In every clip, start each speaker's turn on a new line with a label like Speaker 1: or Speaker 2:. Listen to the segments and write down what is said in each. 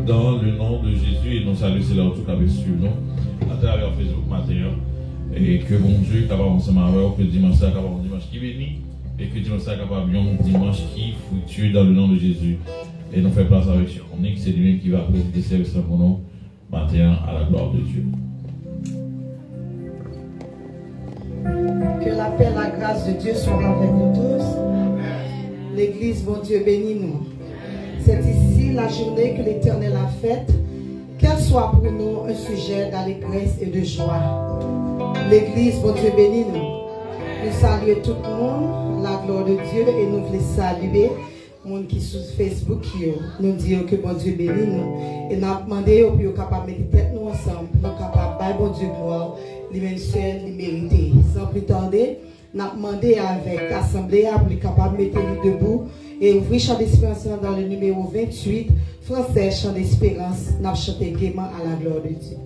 Speaker 1: dans le nom de Jésus et nous saluons c'est là tout avec sur nous à travers Facebook matin et que bon Dieu capable ensemble avec que dimanche ça capable dimanche qui béni et que dimanche ça capable un dimanche qui fructueux dans le nom de Jésus et nous fait place avec Chéconique, c'est lui-même qui va présider ce service pour nous matin à la gloire de Dieu.
Speaker 2: Que la paix et la grâce de Dieu soient avec nous tous. L'Église, bon Dieu, bénis-nous. C'est ici la journée que l'Éternel a faite. Qu'elle soit pour nous un sujet d'allégresse et de joie. L'Église, bon Dieu, bénis-nous. Nous saluons tout le monde, la gloire de Dieu, et nous voulons saluer les gens qui sont sur Facebook. Nous disons que bon Dieu bénit nous. Et nous avons demandé pour nous capables de mettre tête nous ensemble, pour nous capables de bon Dieu gloire, lui-même seul, lui mériter. Sans plus tarder, nous avons demandé avec l'Assemblée pour nous capables de mettre lui debout et ouvrir Chant d'Espérance dans le numéro 28, français Chant d'Espérance. Nous avons chanté gaiement à la gloire de Dieu.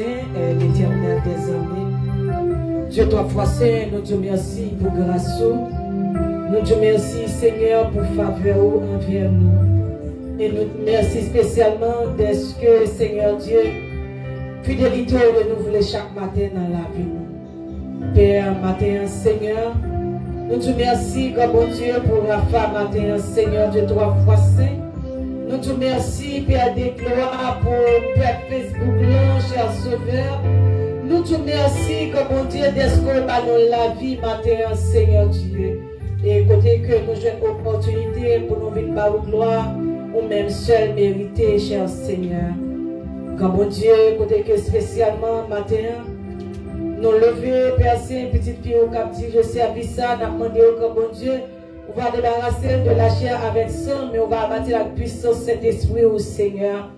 Speaker 2: saint, l'éternel des armées. Dieu trois fois saint, nous te merci pour grâce. Nous te merci Seigneur pour faveur envers nous. Et nous te merci spécialement d'est-ce que Seigneur Dieu, fidélité renouvelée chaque matin dans la vie. Père, matin, Seigneur, nous te merci, comme bon Dieu, pour la femme matin, Seigneur Dieu, trois fois saint. Nous te merci, Père des gloires, pour Père Facebook, cher Sauveur. Nous te merci, comme bon Dieu, d'être dans la vie matin, Seigneur Dieu. Et côté que nous avons une opportunité pour nous vivre par gloire, ou même seul mérité, cher Seigneur. Comme bon Dieu, côté que spécialement matin, nous lever, Père Saint, petite fille au cap dit, je servis ça, nous demandé au bon Dieu. On va débarrasser de la chair avec sang, mais on va abattre la puissance de cet esprit au Seigneur.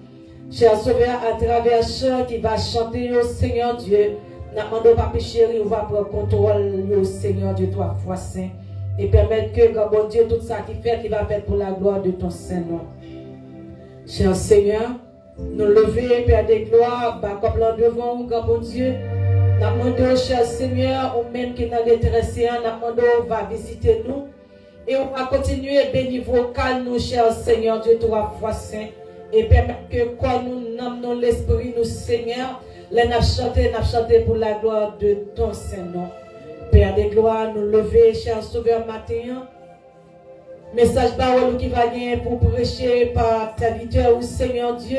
Speaker 2: Cher Sauveur, à travers chant qui va chanter au Seigneur Dieu, nous demandons, Papi chéri, on va prendre contrôle au Seigneur Dieu, toi, foi saint, et permettre que, bon Dieu, tout ça qui fait, il va faire pour la gloire de ton Saint-Nom. Cher Seigneur, nous lever, Père des gloires, comme l'en devant, bon Dieu, nous demandons, cher Seigneur, ou même qui n'a détresse, nous demandons, va visiter nous. Et on va continuer à bénir vocal nous, cher Seigneur Dieu, trois fois saint. Et permettre que quand nous nommons l'Esprit, nous, Seigneur, les n'a chanté pour la gloire de ton Saint-Nom. Père des gloires, nous lever, cher Sauveur matin. Message parole qui va venir pour prêcher par serviteur ou Seigneur Dieu.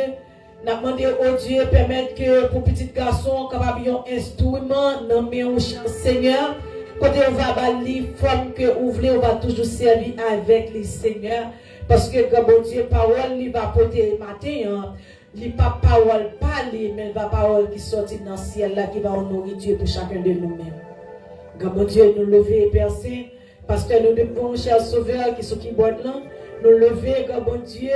Speaker 2: Nous demandons au Dieu permettre que pour petit garçon, capable un instrument, nommé au cher Seigneur. Quand on va balayer forme que vous voulez, on va toujours servir avec les seigneurs. Parce que, bon Dieu, parole, il va porter matin, il pas parole parler, mais la parole qui sortit dans le ciel, là, qui va honorer Dieu pour chacun de nous-mêmes. Bon Dieu, nous lever et percer, parce que nous devons, chers sauveurs, qui sont qui boivent là, nous lever, bon Dieu,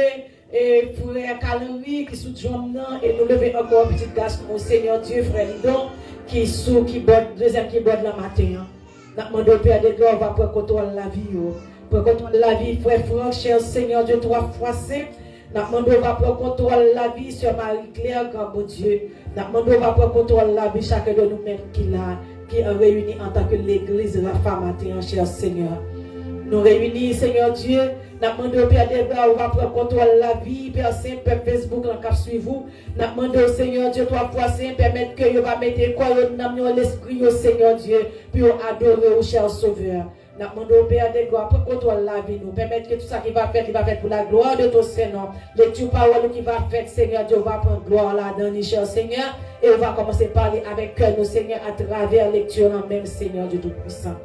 Speaker 2: et frère Calorie, qui sont là, et nous lever encore un petit garçon, au Seigneur Dieu, frère Lidon, qui boit, deuxième qui boit le matin. Nous demandons, Père de gloire, va prendre contrôle de la vie. Pour contrôle de la vie, frère Franck, cher Seigneur Dieu, trois fois saint. Nous demandons, va prendre contrôle de la vie sur Marie-Claire, grand bon Dieu. Nous demandons, va prendre contrôle de la vie, chacun de nous-mêmes qui est réunis en tant que l'église de la femme matin, cher Seigneur. Nous réunis, Seigneur Dieu. Nous demandons, Père de gloire, va prendre contrôle de la vie, Père Saint, Père Facebook, en cap suivez-vous. Nous demandons, Seigneur Dieu, trois fois saint, permettre que vous va mettre quoi, dans l'esprit, au Seigneur Dieu, puis adorer au cher Sauveur. Nous demandons, Père de gloire, prendre contrôle de la vie, nous permettre que tout ça qui va faire pour la gloire de ton Seigneur. Lecture parole qui va faire, Seigneur Dieu, va prendre gloire là-dedans, cher Seigneur. Et on va commencer à parler avec cœur, nos Seigneur, à travers lecture en même Seigneur Dieu Tout-Puissant.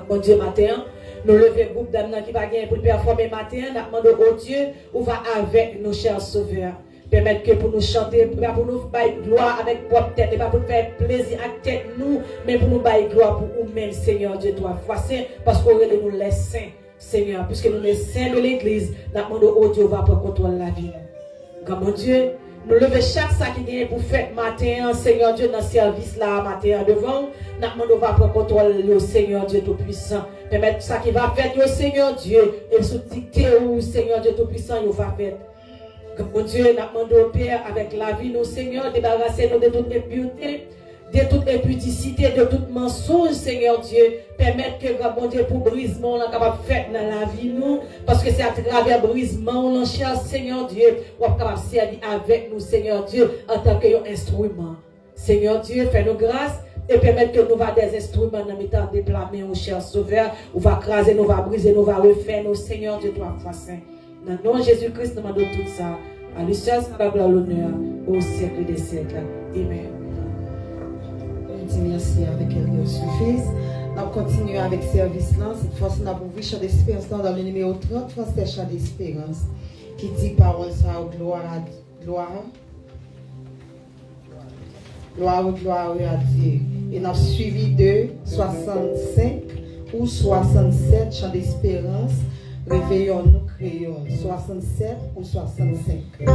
Speaker 2: Bon Dieu, matin, nous levons groupe d'âmes qui va gagner pour performer matin. Nous demandons au Dieu, on va avec nos chers sauveurs. Permettre que pour nous chanter, pour nous faire gloire avec propre tête, et pas pour faire plaisir à tête nous, mais pour nous faire gloire pour nous-mêmes, Seigneur Dieu, toi, foi saint, parce qu'on est nous les saints, Seigneur, puisque nous les saints de l'église, nous demandons au Dieu, va prendre contrôle de la vie. Comme mon Dieu, nous levons chaque sac qui vient pour faire matin, Seigneur Dieu, dans le service là, matin devant. Nous demandons va prendre contrôle le Seigneur Dieu Tout-Puissant. Permettre ça qui va faire au Seigneur Dieu. Et sous dicter au Seigneur Dieu Tout-Puissant, il va faire. Mon Dieu, nous demandons au Père, avec la vie, nos Seigneur, débarrasser-nous de toute impureté, de toute impudicité, de tout mensonge, Seigneur Dieu. Permettre que, mon Dieu, pour brisement, on est capable de faire dans la vie, nous. Parce que c'est à travers brisement, on cherche, Seigneur Dieu, on est capable de servir avec nous, Seigneur Dieu, en tant qu'instrument. Seigneur Dieu, fais-nous grâce. Et permettre que nous va des instruments dans le temps déclamer au cher Sauveur, on va craser, nous va briser, nous va refaire, nos Seigneur Dieu, toi, foi saint. Dans le nom de Jésus-Christ, nous demandons tout ça. À lui seul, la gloire, l'honneur, au siècle des siècles. Amen.
Speaker 3: Je dis merci avec elle qui suffise. On continue avec le service là. Cette fois, on a ouvert chant d'espérance dans le numéro 30, c'est chant d'espérance. Qui dit parole ça, gloire à gloire. Gloire à Dieu. Et nous avons suivi de 65 ou 67 chants d'espérance. Réveillons-nous, créons. 67 ou 65.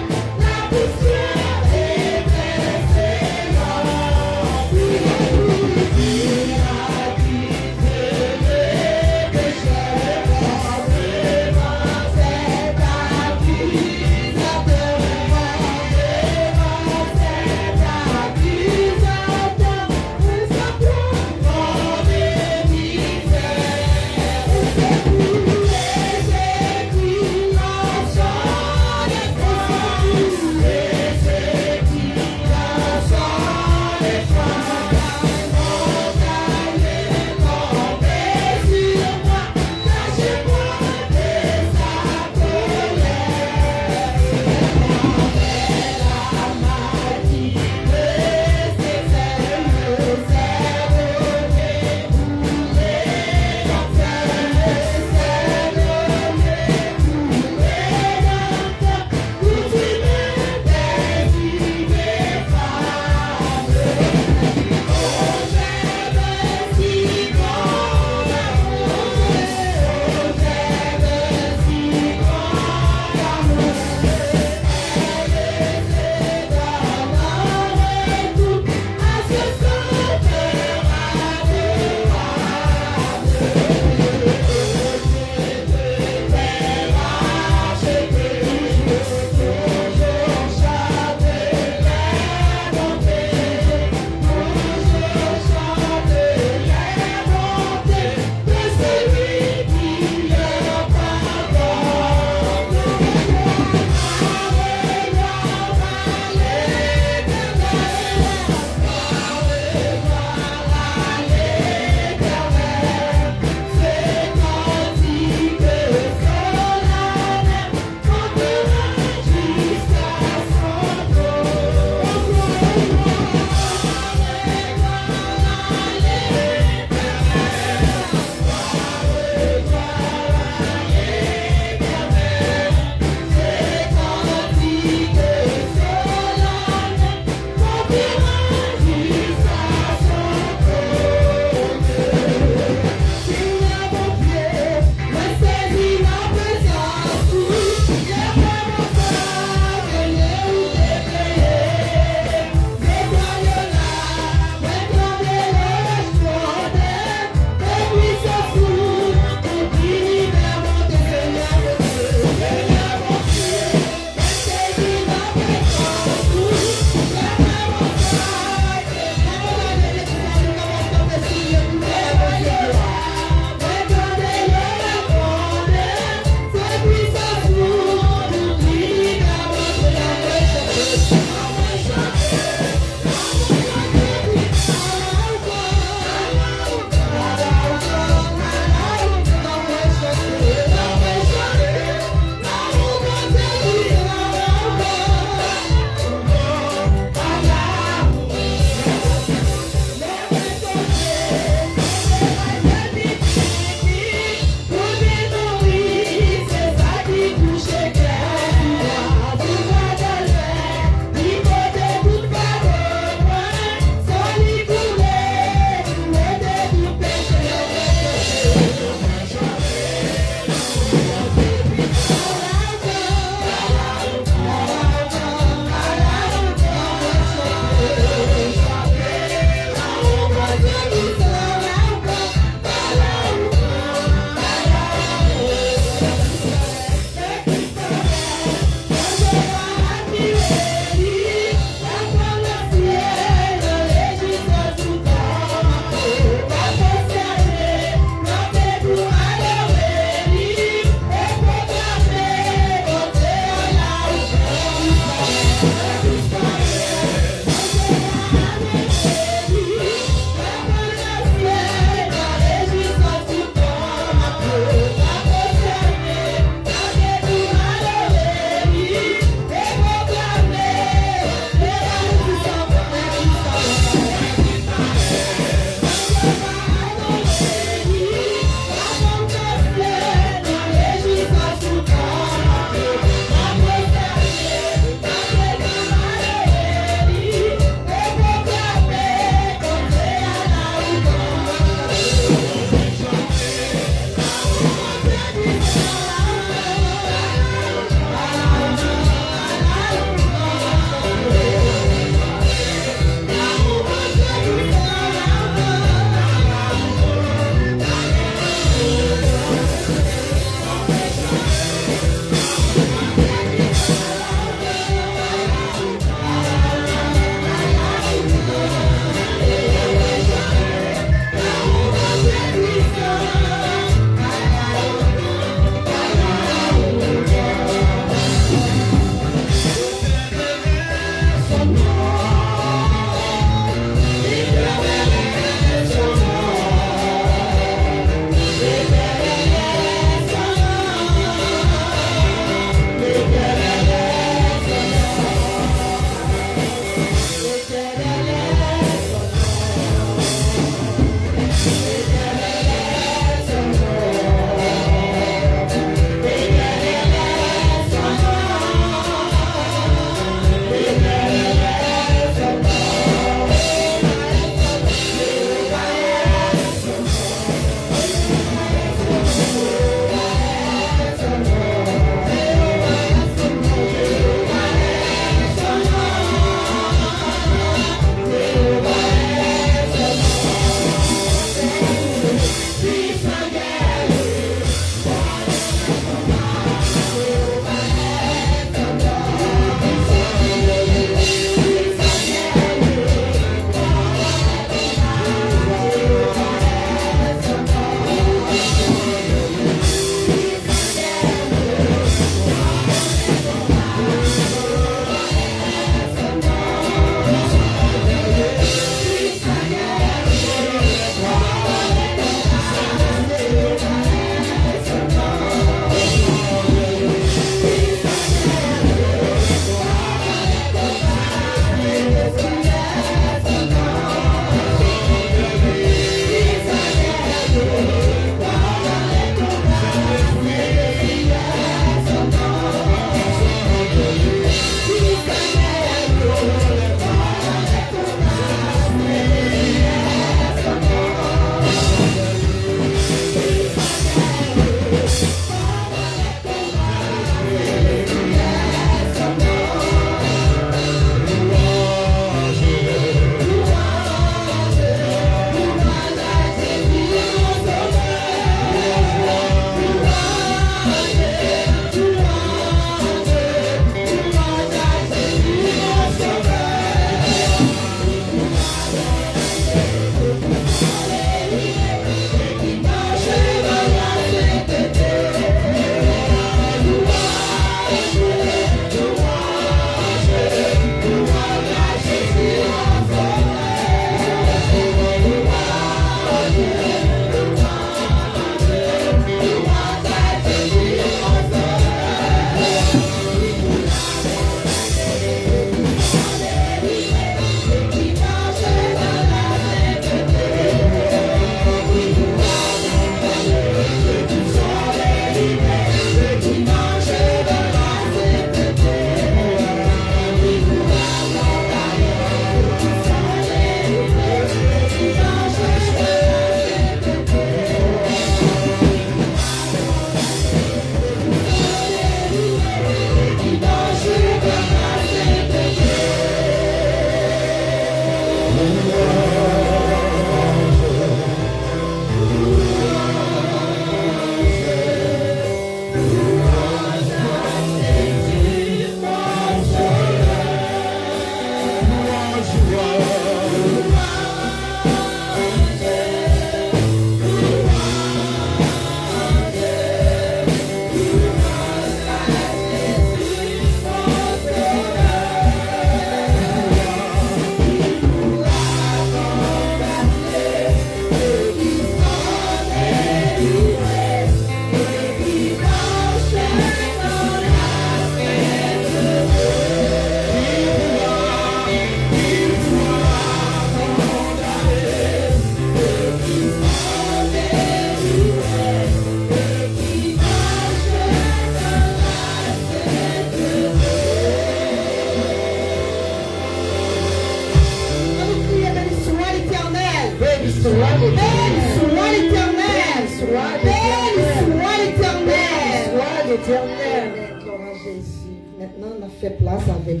Speaker 2: Dernière, gloire à Jésus. Maintenant, on a fait place avec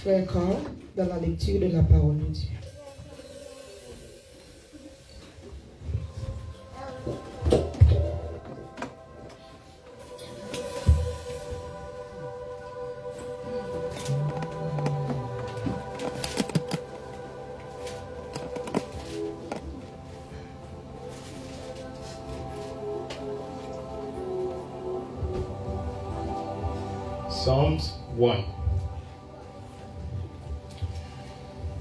Speaker 2: Frère Carl dans la lecture de la parole de Dieu.
Speaker 4: Psalms 1.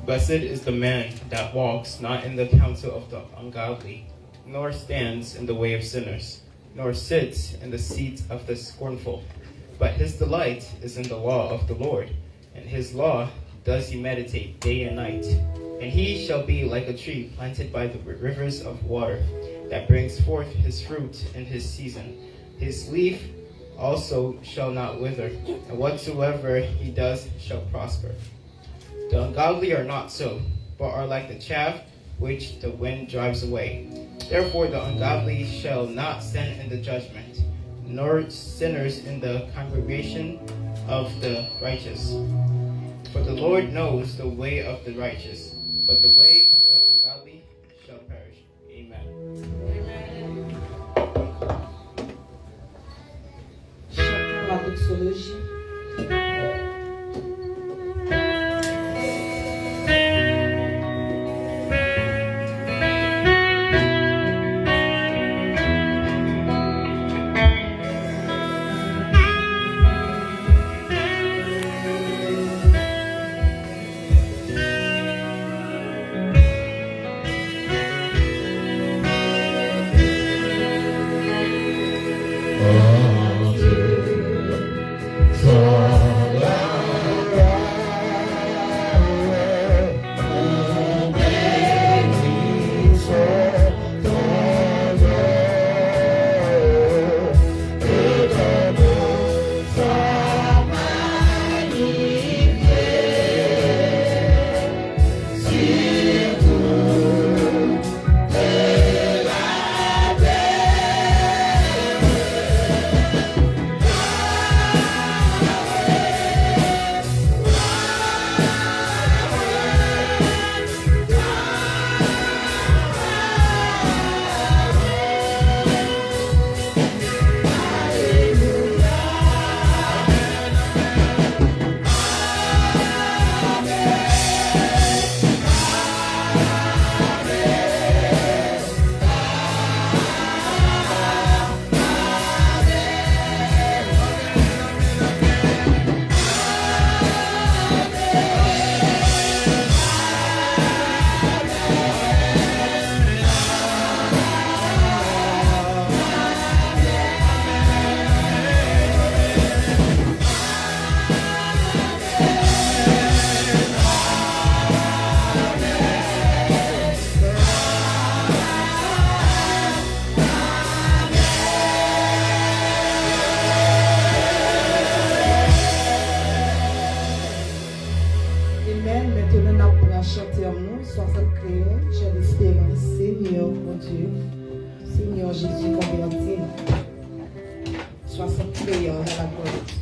Speaker 4: Blessed is the man that walks not in the counsel of the ungodly, nor stands in the way of sinners, nor sits in the seat of the scornful. But his delight is in the law of the Lord, and his law does he meditate day and night. And he shall be like a tree planted by the rivers of water, that brings forth his fruit in his season. His leaf also shall not wither, and whatsoever he does shall prosper. The ungodly are not so, but are like the chaff which the wind drives away. Therefore the ungodly shall not stand in the judgment, nor sinners in the congregation of the righteous. For the Lord knows the way of the righteous, but the way of the ungodly shall perish. Amen.
Speaker 2: Chantons la doxologie. Seigneur, mon Dieu, Seigneur Jésus, convertis-nous. 60 prières à la porte.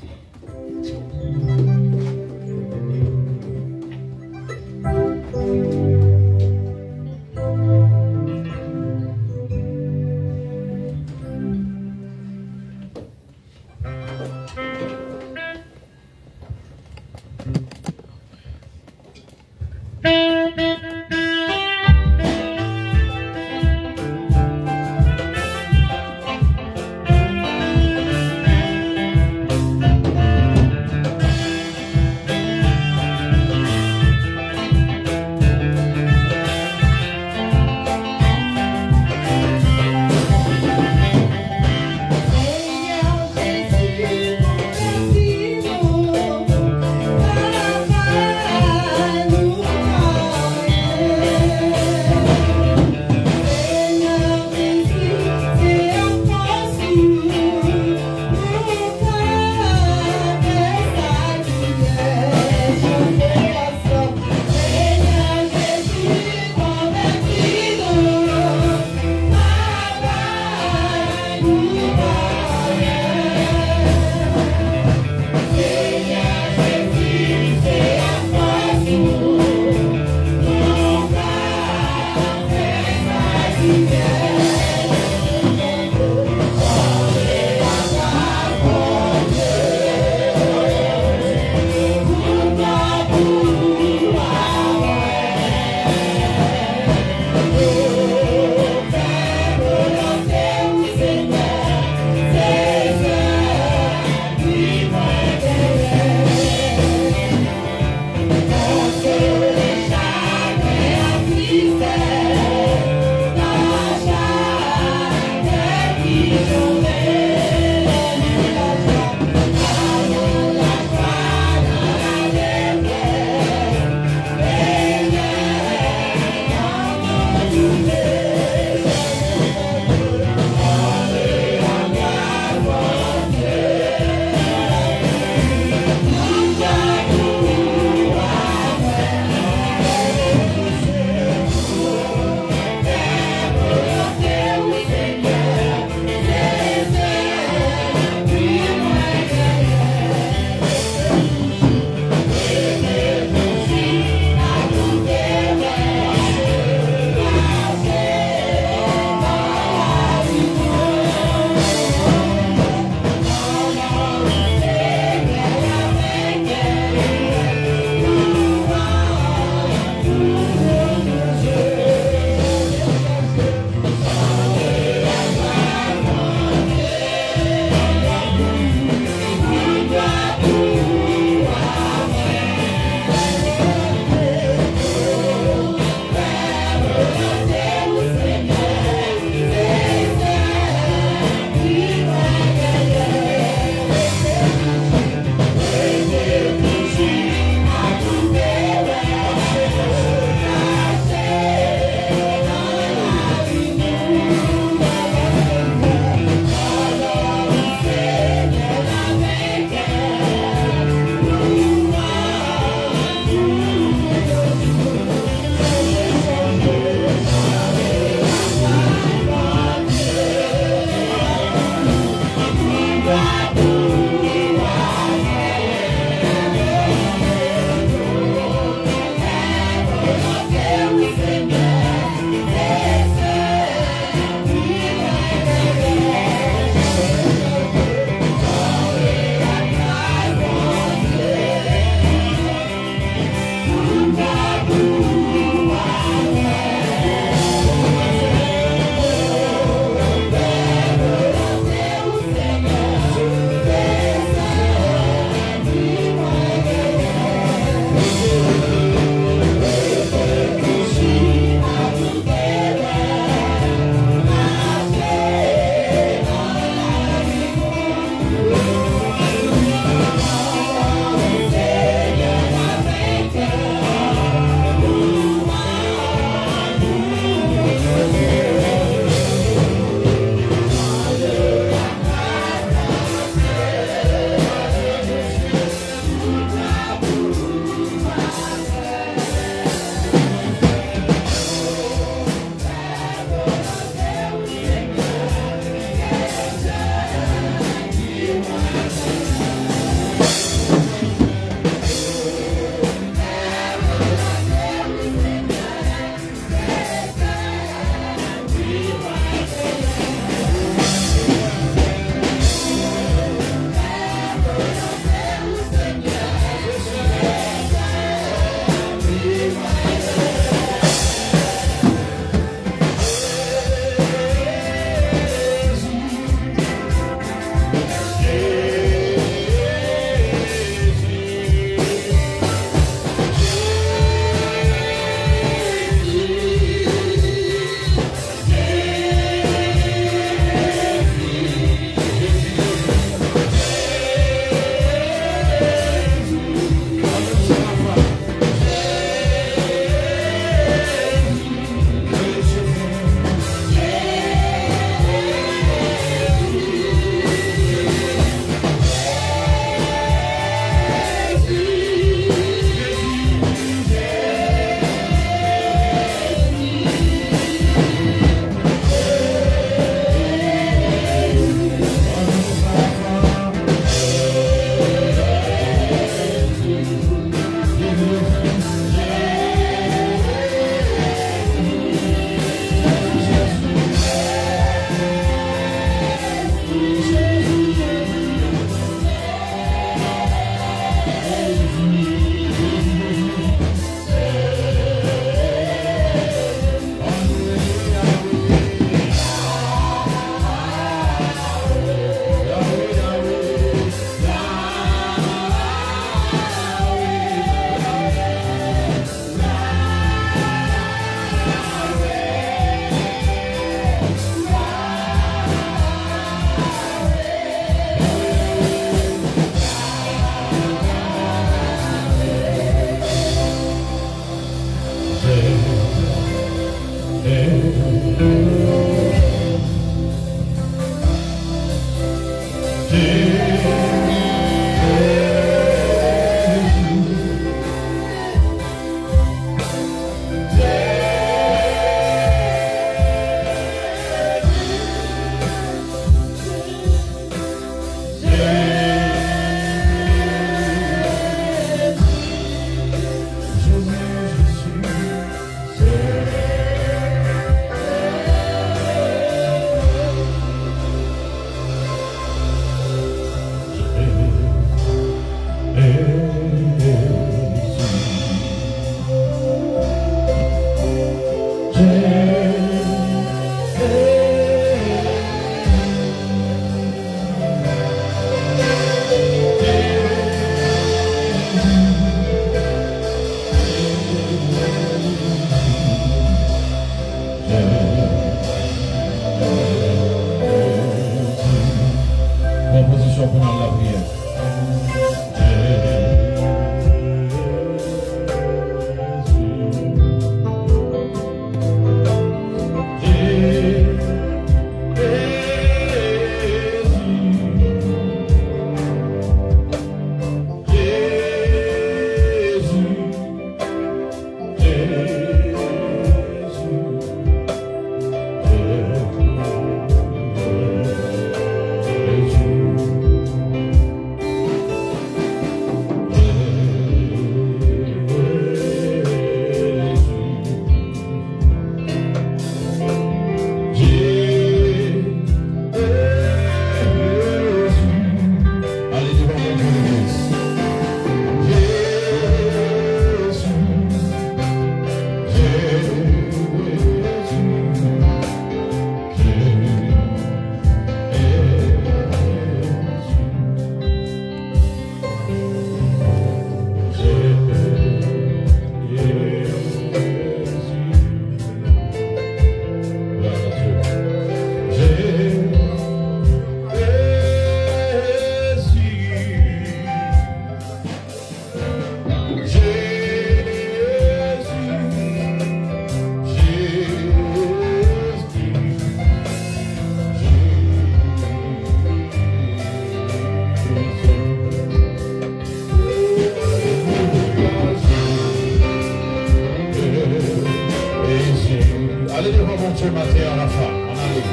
Speaker 1: ce matin en Rafa. On arrive.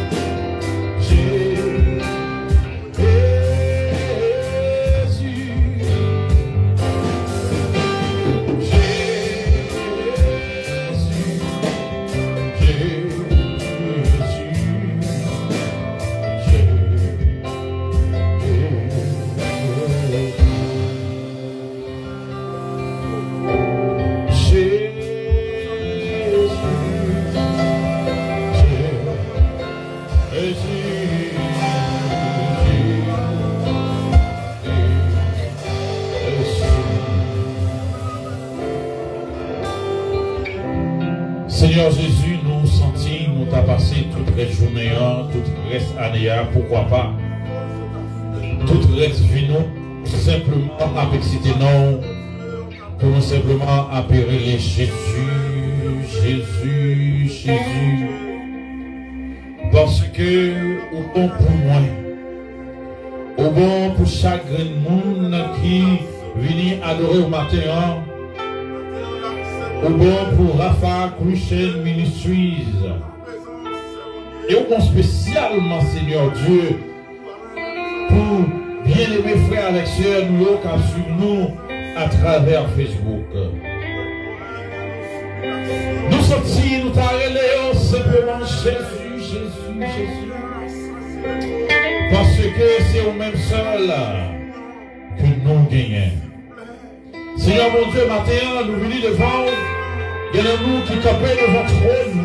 Speaker 1: Jésus. Seigneur Jésus, nous sentis, nous t'as passé toute la journée, toute reste année, pourquoi pas, toute reste vie nous, simplement avec cité non, pour nous simplement appeler Jésus, Jésus, Jésus, parce que au bon pour moi, au bon pour chaque monde qui vient adorer au matin, au bon pour Rafa Christian Ministries. Et au bon spécialement, Seigneur Dieu, pour bien-aimés frères et sœurs, nous qui suivent nous à travers Facebook. Nous sortis, nous t'arrêtons simplement Jésus, Jésus, Jésus. Parce que c'est au même seul que nous gagnons. Seigneur mon Dieu, matin, nous venons devant, il y en a nous qui campaient devant trône,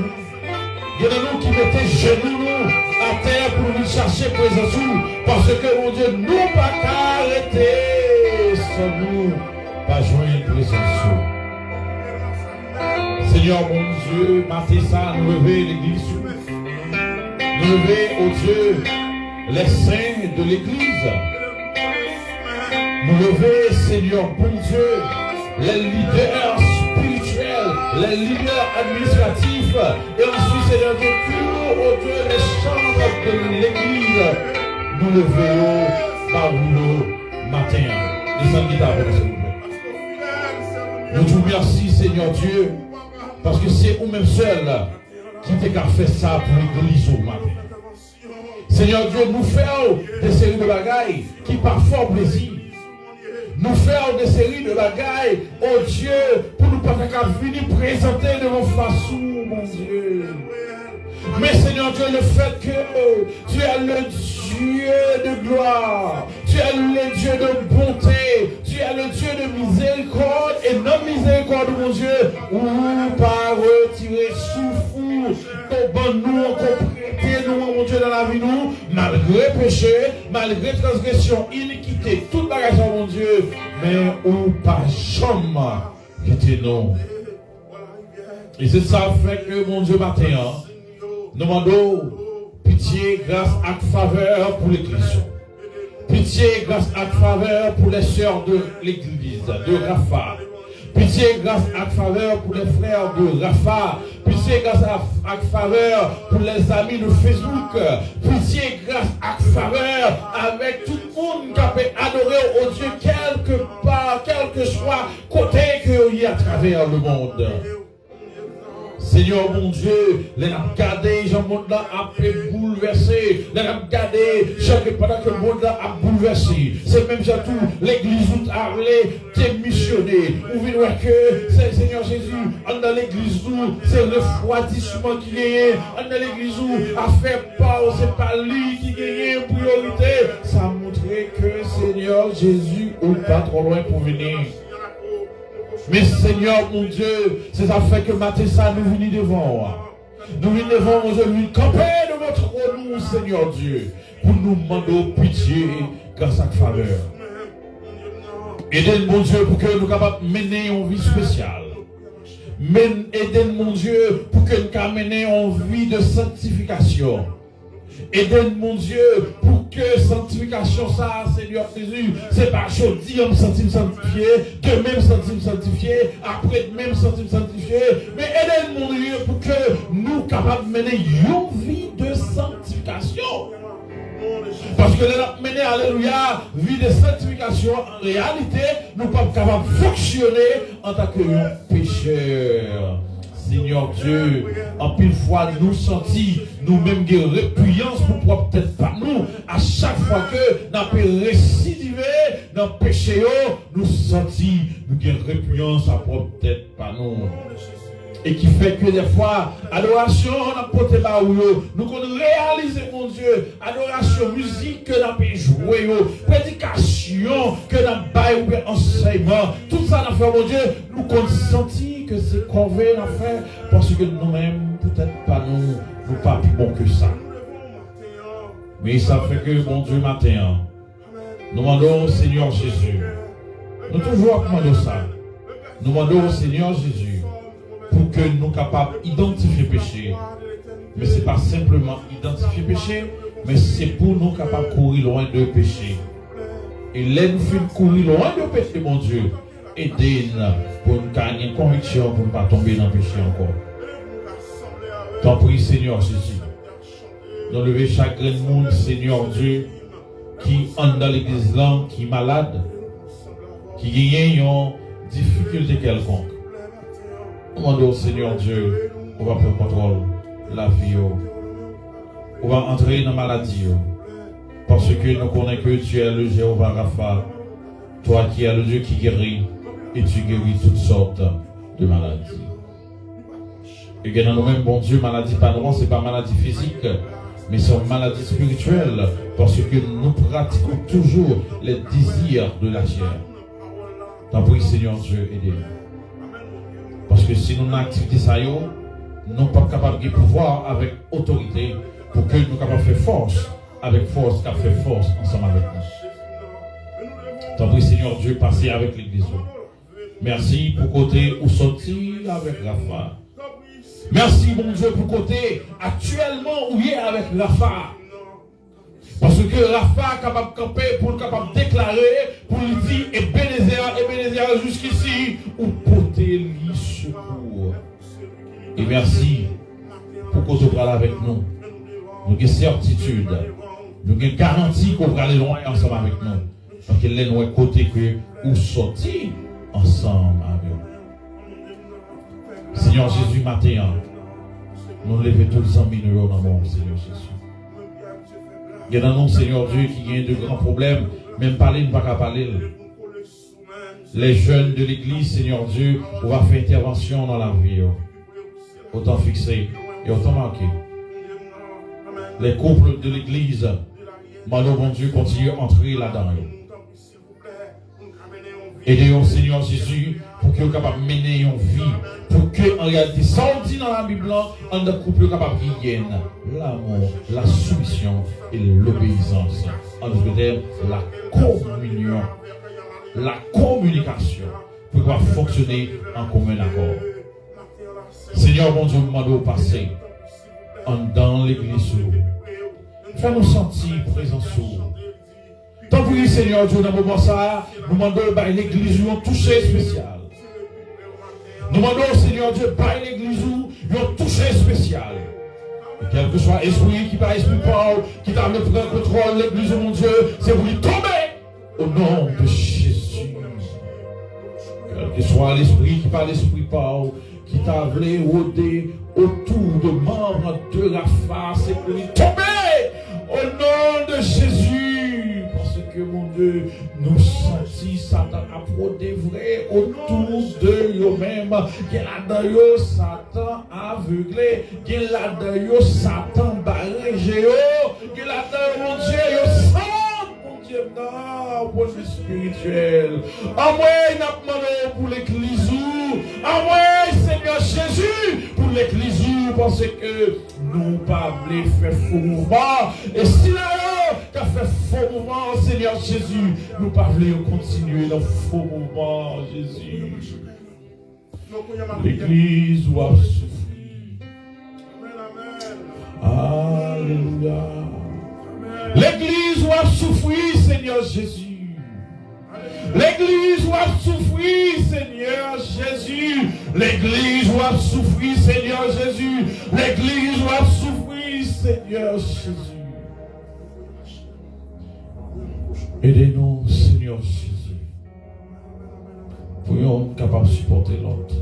Speaker 1: il y en a nous qui mettaient genoux à terre pour nous chercher présence, parce que mon Dieu, nous pas qu'arrêter sans nous, pas joindre présence. Seigneur mon Dieu, matin ça, nous lever l'église, nous lever au Dieu les saints de l'église. Nous lever, Seigneur, bon Dieu, les leaders spirituels, les leaders administratifs, et ensuite, Seigneur Dieu, tout Dieu, les chambres de l'église, nous levons par le matin. Les guitare, s'il vous plaît. Nous te remercions, Seigneur Dieu, parce que c'est vous-même seul qui t'a fait ça pour l'église au matin. Seigneur Dieu, nous faisons des séries de bagailles qui parfois plaisir. Nous faisons des séries de bagailles, oh Dieu, pour nous pas venir présenter devant face, mon Dieu. Mais Seigneur Dieu, le fait que tu es le Dieu de gloire, tu es le Dieu de bonté, tu es le Dieu de miséricorde, et non miséricorde, mon Dieu, ou pas retirer souffle, qu'on nous, qu'on prête nous, mon Dieu, dans la vie, nous, malgré péché, malgré transgression, iniquité, toute bagage, mon Dieu, mais ou pas jamais quitter nous. Et c'est ça fait que, mon Dieu, matin, nous demandons pitié, grâce et faveur pour l'église. Pitié, grâce et faveur pour les sœurs de l'église, de Rafa. Pitié, grâce et faveur pour les frères de Rafa. Pitié, grâce et faveur pour les amis de Facebook. Pitié, grâce et faveur avec tout le monde qui a pu adorer au Dieu quelque part, quel que soit côté qu'il y a à travers le monde. Seigneur mon Dieu, les a regardé, le monde a été bouleversé. Les a regardé, pendant que le monde a bouleversé. C'est même tout, l'église où a été missionné. Vous voyez que c'est Seigneur Jésus, dans l'église où c'est le refroidissement qui gagne. Dans l'église où a fait pas, c'est pas lui qui gagne priorité. Ça a montré que Seigneur Jésus n'est pas trop loin pour venir. Mais Seigneur mon Dieu, c'est ça fait que matin ça nous venons devant. Nous venons devant, mon Dieu, nous camper de votre trône, Seigneur Dieu, pour nous demander pitié grâce à faveur. Aidez-nous, mon Dieu, pour que nous soyons capables de mener une vie spéciale. Aidez-nous, mon Dieu, pour que nous puissions mener une vie de sanctification. Aidez-nous, mon Dieu, pour que sanctification, ça, Seigneur Jésus, c'est pas aujourd'hui, on me sentit sanctifié, demain, me sentit sanctifié, après, demain, me sentit sanctifié. Mais aidez-nous, mon Dieu, pour que nous soyons capables de mener une vie de sanctification. Parce que nous mener, alléluia, vie de sanctification, en réalité, nous ne sommes pas capables de fonctionner en tant que pécheur. Seigneur Dieu, en pile fois nous sentis, nous-mêmes qui répugnance pour pouvoir peut-être pas nous, à chaque fois que nous avons récidivé dans le péché, nous sentis, nous avons répugnance à peut-être pas nous. Et qui fait que des fois, adoration, on a porté nous qu'on réalise, mon Dieu, adoration, musique que nous avons joué, prédication que nous avons fait, enseignement, tout ça nous fait, mon Dieu, nous qu'on senti que c'est convenu à faire, parce que nous-mêmes, peut-être pas nous, nous pas plus bons que ça. Mais ça fait que, mon Dieu, matin, nous demandons au Seigneur Jésus, nous toujours demandons ça, nous demandons au Seigneur Jésus, pour que nous soyons capables d'identifier le péché. Mais ce n'est pas simplement identifier le péché, mais c'est pour nous capables de courir loin de péché. Et là, nous faisons courir loin de péché, mon Dieu. Aidez-nous pour nous gagner une conviction, pour ne pas tomber dans le péché encore. T'en prie, Seigneur Jésus. D'enlever chaque grain de monde, Seigneur Dieu, qui entre dans l'église là, qui est malade, qui gagne une difficulté quelconque. Demandons au Seigneur Dieu, on va prendre contrôle de la vie, on va entrer dans la maladie, parce que nous connaissons que tu es le Jéhovah Rapha, toi qui es le Dieu qui guérit, et tu guéris toutes sortes de maladies. Et bien dans nous-mêmes, bon Dieu, maladie pas non, c'est pas maladie physique, mais c'est une maladie spirituelle, parce que nous pratiquons toujours les désirs de la chair. T'en prie, Seigneur Dieu, aidez-nous. Parce que si nous avons activité ça, nous ne sommes pas capables de pouvoir avec autorité pour que nous soyons capables de faire force avec force, qui a fait force ensemble avec nous. T'en prie, Seigneur Dieu, passer avec l'église. Merci pour côté où sortir avec Rapha. Merci, mon Dieu, pour côté actuellement où il est avec Rapha. Parce que Rapha est capable de camper pour le capable de déclarer, pour lui dire, Ebenezer jusqu'ici, ou porter lui secours. Et merci pour qu'on soit avec nous. Nous avons certitude, nous avons garantie qu'on va aller loin ensemble avec nous. Parce que là, nous avons côté que nous sortir ensemble avec nous. Seigneur Jésus, matin, nous levons tous les amis dans le nom, Seigneur Jésus. Il y a un Seigneur Dieu qui a de grands problèmes, même parler, ne pas qu'à parler. Les jeunes de l'église, Seigneur Dieu, on va faire intervention dans la vie. Autant fixé et autant marqué. Les couples de l'église, mon Dieu, continue à entrer là-dedans. Aidez-nous, Seigneur Jésus, pour que nous soyons capables de mener une vie. Pour que, en réalité, ça on dit dans la Bible, on est couple capable de gagner l'amour, la soumission et l'obéissance. En d'autres termes, la communion, la communication, pour pouvoir fonctionner en commun accord. Seigneur, mon Dieu, nous demandons au passé, dans l'église, fais-nous sentir présence. Tant pis, Seigneur Dieu, dans le moment ça, nous demandons à l'église un toucher spécial. Nous demandons au Seigneur Dieu, par l'église, un toucher spécial. Et quel que soit esprit qui par esprit Paul, qui t'a le plein contrôle de l'église, mon Dieu, c'est vous lui tomber au nom de Jésus. Quel que soit l'esprit qui par l'esprit Paul, qui t'a voulu rôder autour de membres de la face, c'est pour lui tomber au nom de Jésus. Parce que, mon Dieu, nous sentons Satan à prodé vrai autour de nous-mêmes. Qu'il a dans eux Satan aveuglé. Qu'il a dans eux Satan barré. Qu'il a dans mon Dieu, mon Dieu, non, pour le spirituel. À moi, il n'a pas demandé pour l'église. À moi, Seigneur Jésus, pour l'église, parce que nous pas voulons faire faux mouvement. Et si là, tu as fait faux mouvement, Seigneur Jésus, nous pas voulons continuer dans faux mouvement, Jésus. L'église doit souffrir. Alléluia. L'église doit souffrir, Seigneur Jésus. L'église doit souffrir, Seigneur Jésus. L'église doit souffrir, Seigneur Jésus. L'église doit souffrir, Seigneur Jésus. Aidez-nous, Seigneur Jésus. Pour nous être capables de supporter l'autre.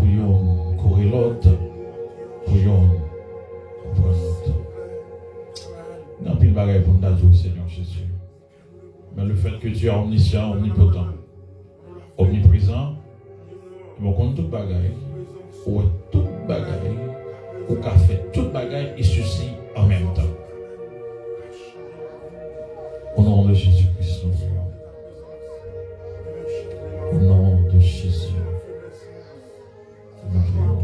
Speaker 1: pour yon courir l'autre, pour yon comprendre l'autre. Il y a pile bagaille pour nous dire au Seigneur Jésus. Mais le fait que tu es omniscient, omnipotent, omniprésent, il va compte toute bagaille, ou toute bagaille, ou qu'a fait toute bagaille et ceci en même temps. Au nom de Jésus-Christ, nous prions. Au nom de Jésus, nous prions.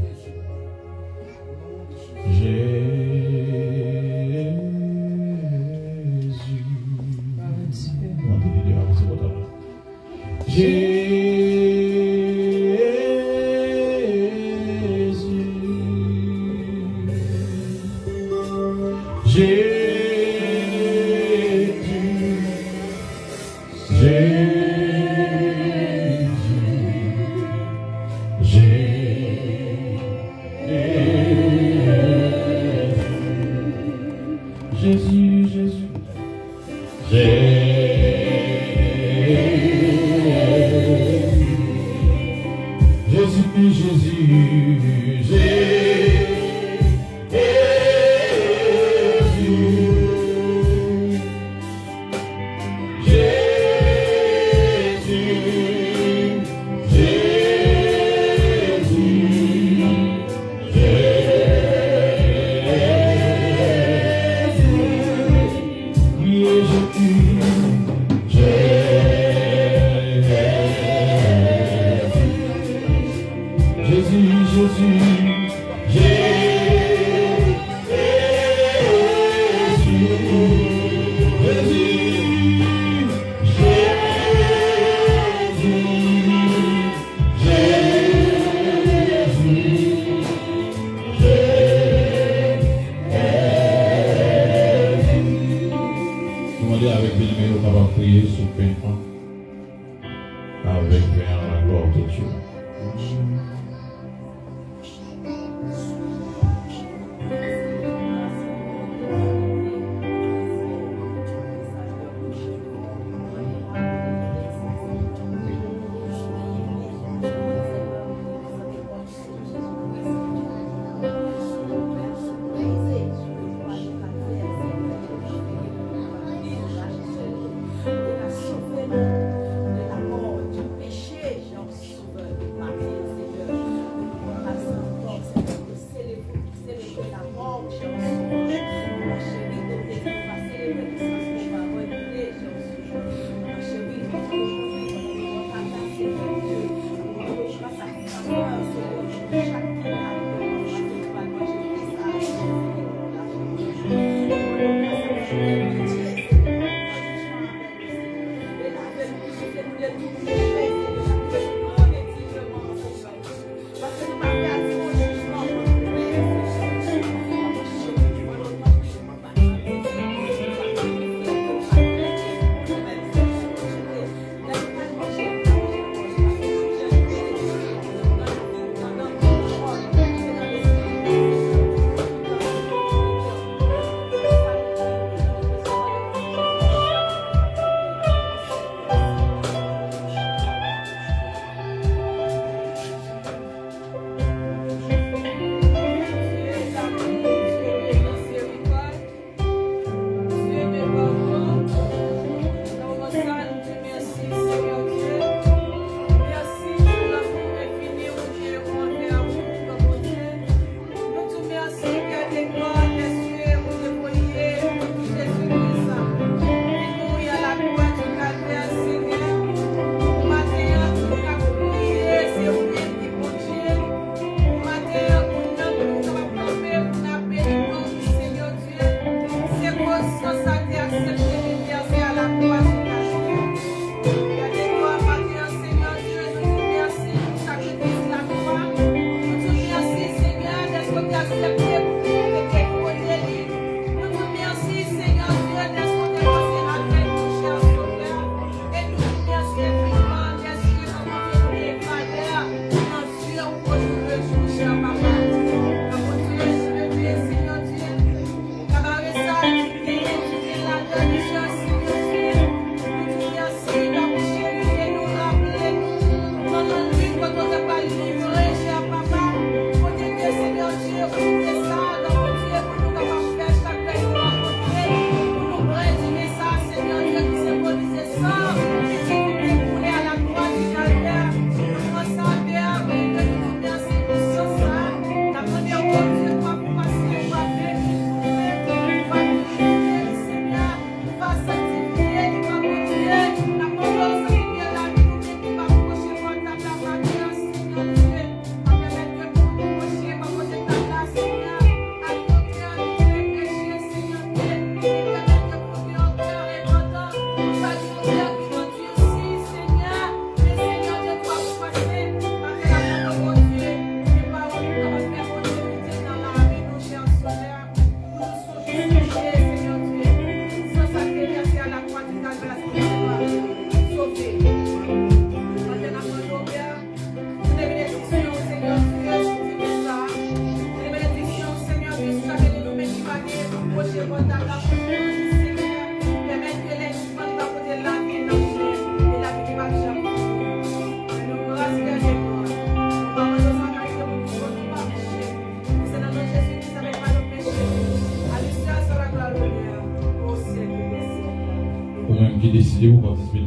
Speaker 1: décidé de participer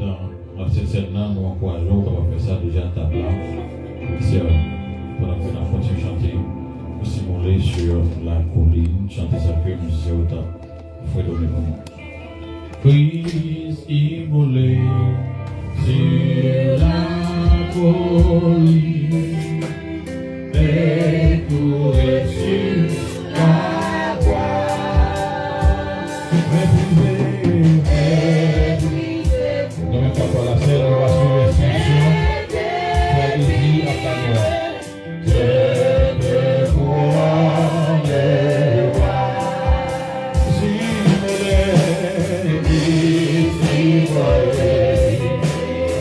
Speaker 1: dans cette scène-là, nous encourageons à faire ça déjà à table là. C'est pendant que nous continuons à chanter, nous simuler sur la colline, chanter ça que nous disons autant. Il faut donner le nom. Christ immolé sur la colline, découvert sur la croix. Dans le papa la scène, on va suivre l'instruction. Pour dire à ta mort. Je te crois le roi. Si me l'ai dit, si volé,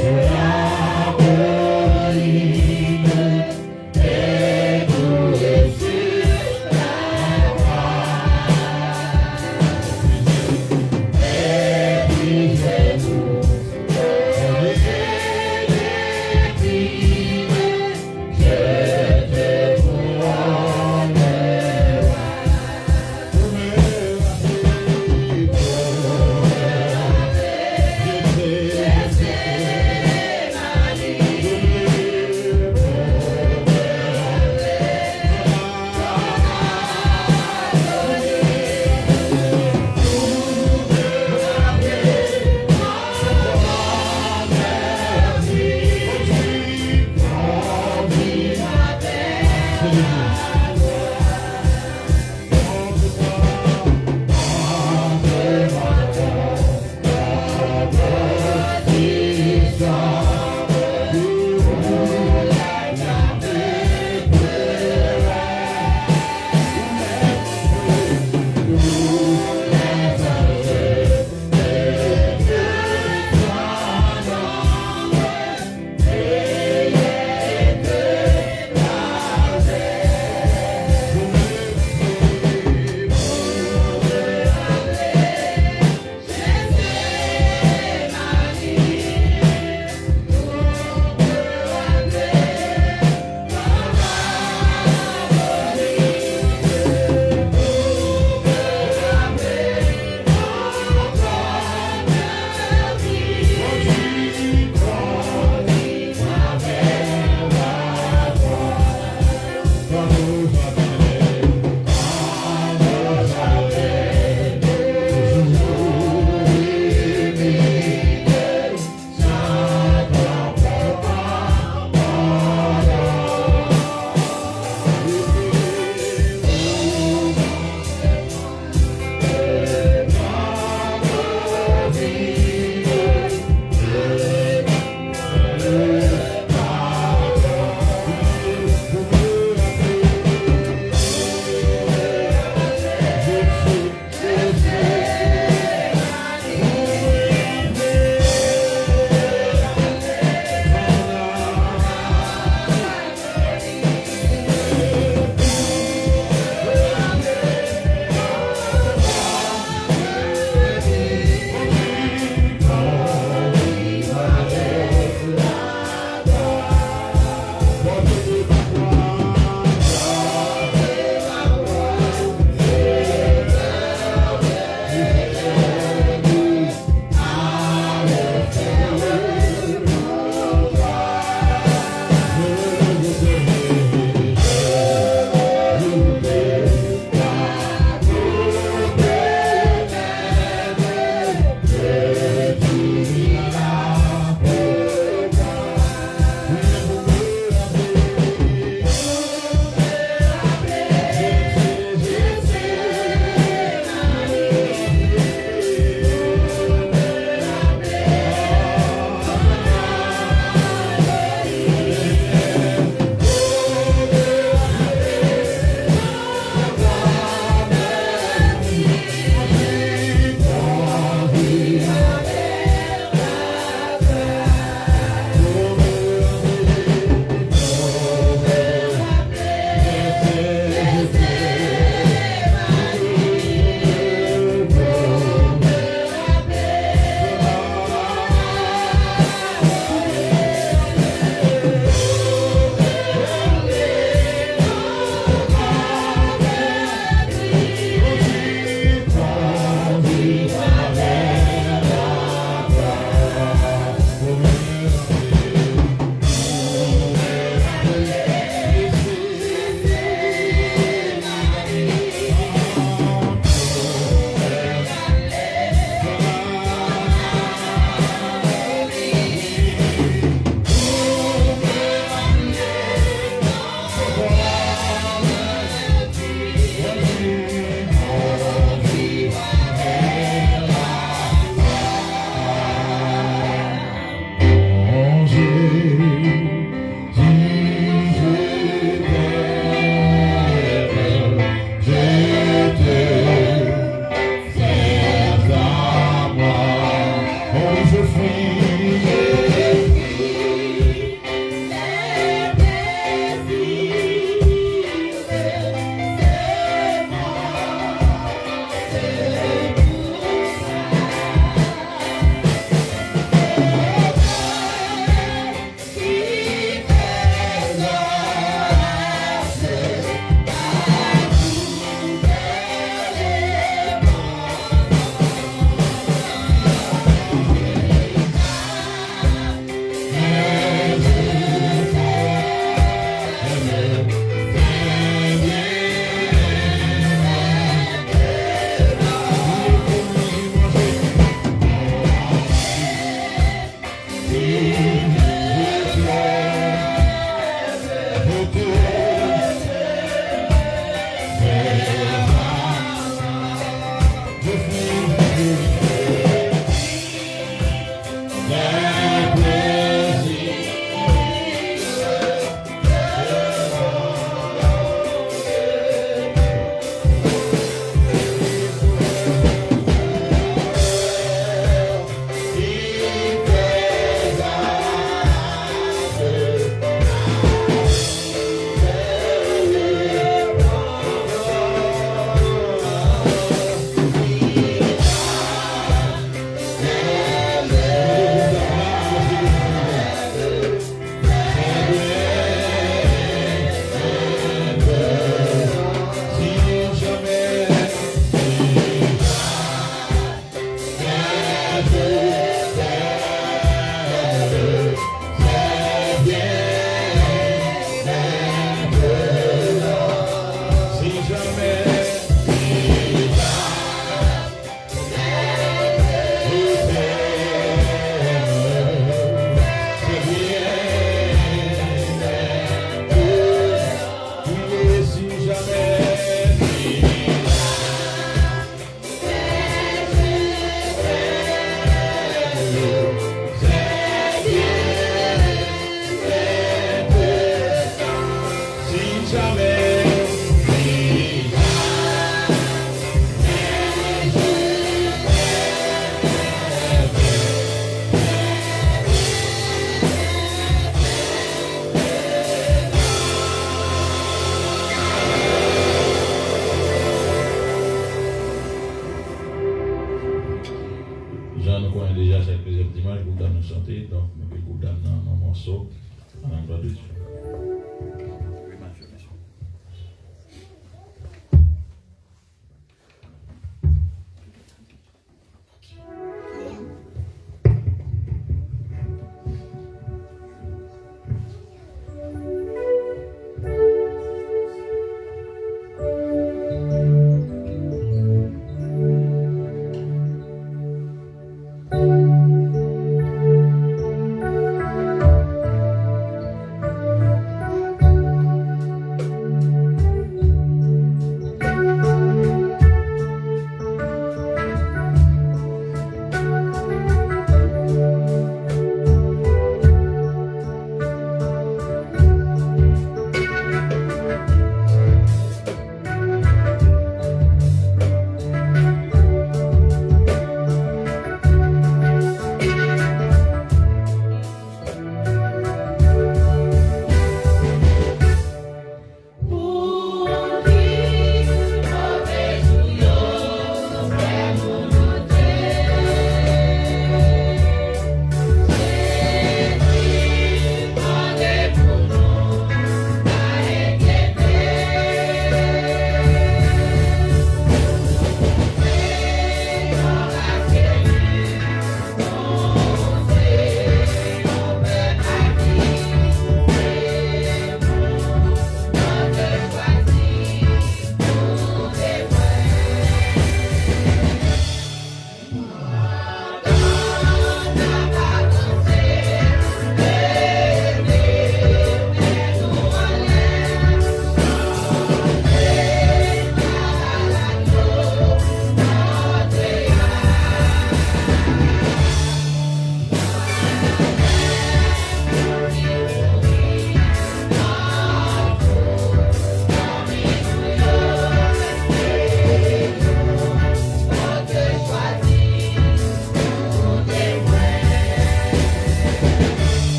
Speaker 1: sur la colline, et tout sur la croix. Et puis c'est tout.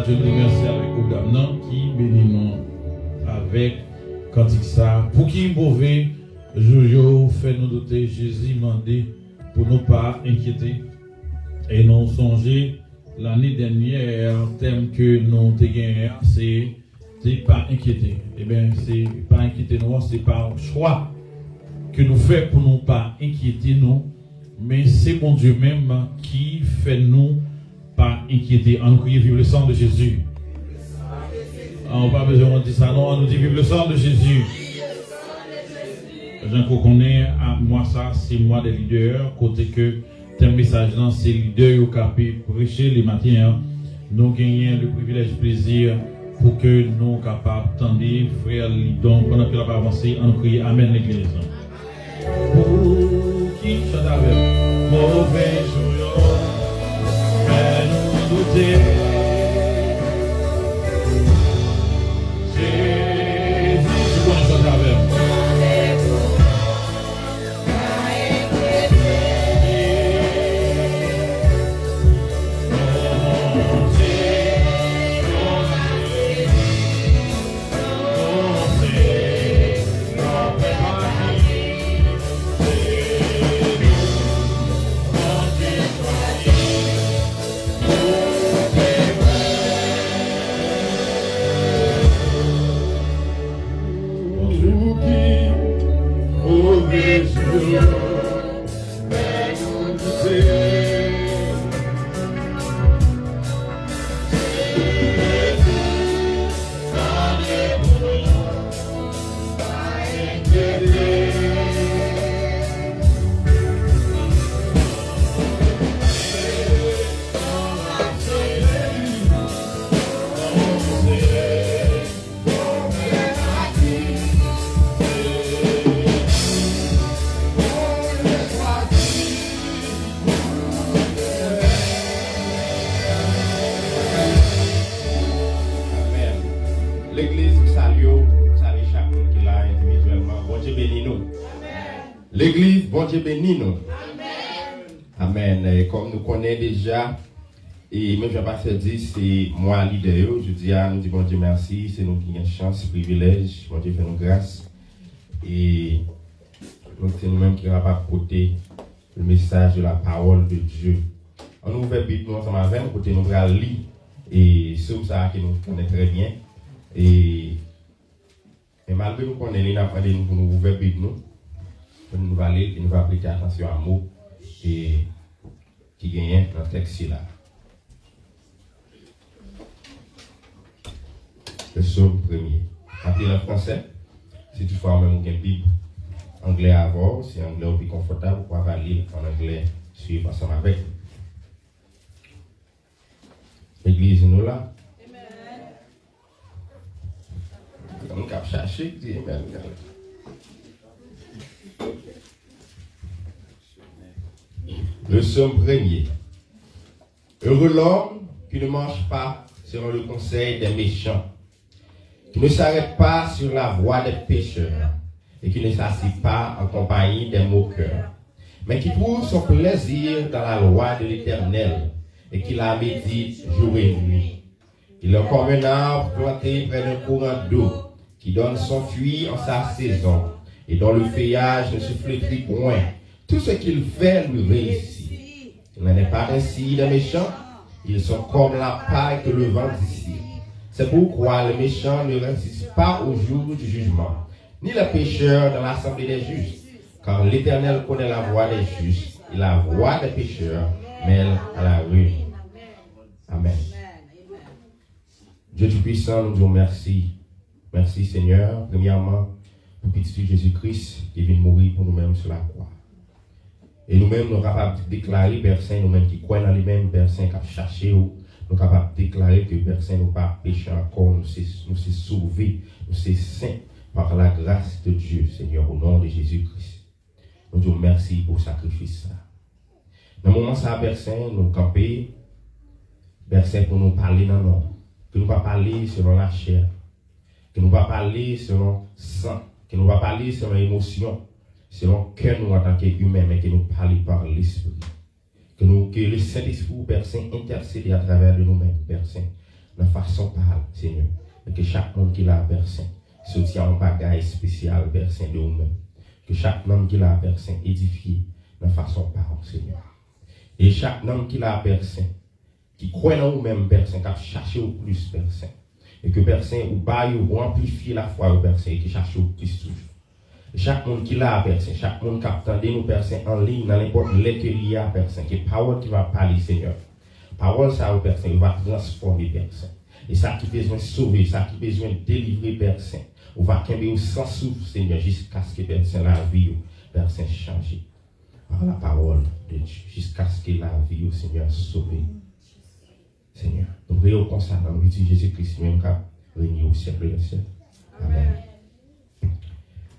Speaker 1: Je vous remercie avec vous d'amenant qui bénit nous avec cantique ça. Pour qui mauvais, Jojo fait nous doter Jésus demandé pour nous pas inquiéter. Et nous songer l'année dernière, thème que nous avons gagné, c'est pas inquiéter. Eh bien, c'est pas inquiéter nous, c'est pas un choix que nous faisons pour nous pas inquiéter nous, mais c'est bon Dieu même qui fait nous pas inquiéter. On nous crie vive le sang de Jésus. On n'a pas besoin de dire ça, non, on nous dit vive le sang de Jésus. J'en connais, moi ça, c'est moi des leaders, côté que tes messages là, c'est leader au capé prêcher les matins. Nous gagnons le privilège, le plaisir pour que nous soyons capables d'entendre frère Lidon pendant que la va avancer, on crie Amen l'église. Pour qui chante avec mauvais jour, fais-nous douter. Jésus, tu connais chanter avec.
Speaker 5: L'église, bon Dieu bénit nous. Amen. Et comme nous connaissons déjà, et même je ne vais pas se dire, c'est moi leader, je dis à nous, bon Dieu merci, c'est nous qui avons chance, privilège, bon Dieu fait nous grâce. Et donc c'est nous-mêmes qui avons apporté le message de la parole de Dieu. On nous ouvre Bible, nous ensemble avec nous, côté nous allons lire, et c'est ça que nous connaissons très bien. Et malgré nous connaissons, nous avons pour nous ouvrir Bible, nous va lire et nous va prêter attention à mots et qui gagne dans le texte là. Le psaume premier. Appelez en français. Si tu fais même une Bible anglais à avoir, si anglais est plus confortable, on va lire en anglais, suivre ensemble avec. L'église nous là. On va chercher, dis amen. Le psaume premier. Heureux l'homme qui ne mange pas selon le conseil des méchants, qui ne s'arrête pas sur la voie des pécheurs et qui ne s'assied pas en compagnie des moqueurs, mais qui trouve son plaisir dans la loi de l'Éternel et qui la médite jour et nuit. Il est comme un arbre planté près d'un courant d'eau qui donne son fruit en sa saison et dont le feuillage ne se flétrit point. Tout ce qu'il fait lui réussit. Il n'en est pas ainsi des méchants. Ils sont comme la paille que le vent dissipe. C'est pourquoi les méchants ne résistent pas au jour du jugement, ni les pécheurs dans l'assemblée des justes. Car l'Éternel connaît la voie des justes et la voie des pécheurs mène à la ruine. Amen. Dieu Tout-Puissant, nous disons merci. Merci Seigneur, premièrement, pour petit Jésus-Christ qui est venu mourir pour nous-mêmes sur la croix. Et nous-mêmes, nous sommes capables de déclarer, Père Saint, nous-mêmes qui croyons dans lui-même, Père Saint, qui a cherché, nous sommes capables de déclarer que Père Saint, nous pas péché encore, nous sommes sauvés, nous sommes saints par la grâce de Dieu, Seigneur, au nom de Jésus-Christ. Nous disons merci pour le sacrifice. Dans le moment ça, Père Saint, nous camper, Père Saint, pour nous parler dans nous, que nous ne pas parler selon la chair, que nous ne pas parler selon sang, que nous ne pas parler selon l'émotion, selon que nous en tant qu'humains, mais que nous parlons par l'Esprit. Que le Saint-Esprit, Père Saint, intercède à travers de nous-mêmes, Père Saint. dans la façon de parler, Seigneur. Et que chaque monde qui l'a versé, soutient un bagage spécial versé de vous-même. Que chaque homme qui l'a versé, édifié dans la façon de parler, Seigneur. Et chaque homme qui l'a versé, qui croit en vous-même, personne, qui a cherché au plus, personne. Et que personne, ou baille, ou amplifie la foi au personne, et qui cherche au plus toujours. Et chaque monde qui l'a personne, chaque monde qui attendait nous personne en ligne, dans n'importe lequel il y a personne, qui est parole qui va parler, Seigneur. Parole, ça, au personne, il va transformer personne. Et ça qui besoin de sauver, ça qui besoin de délivrer personne. On va camber sans souffle, Seigneur, jusqu'à ce que personne la vie, personne change. Par la parole de Dieu, jusqu'à ce que la vie, au Seigneur, sauve. Seigneur, nous prions comme ça dans le nom de Jésus-Christ, même qu'à régner au siècle et au siècle. Amen.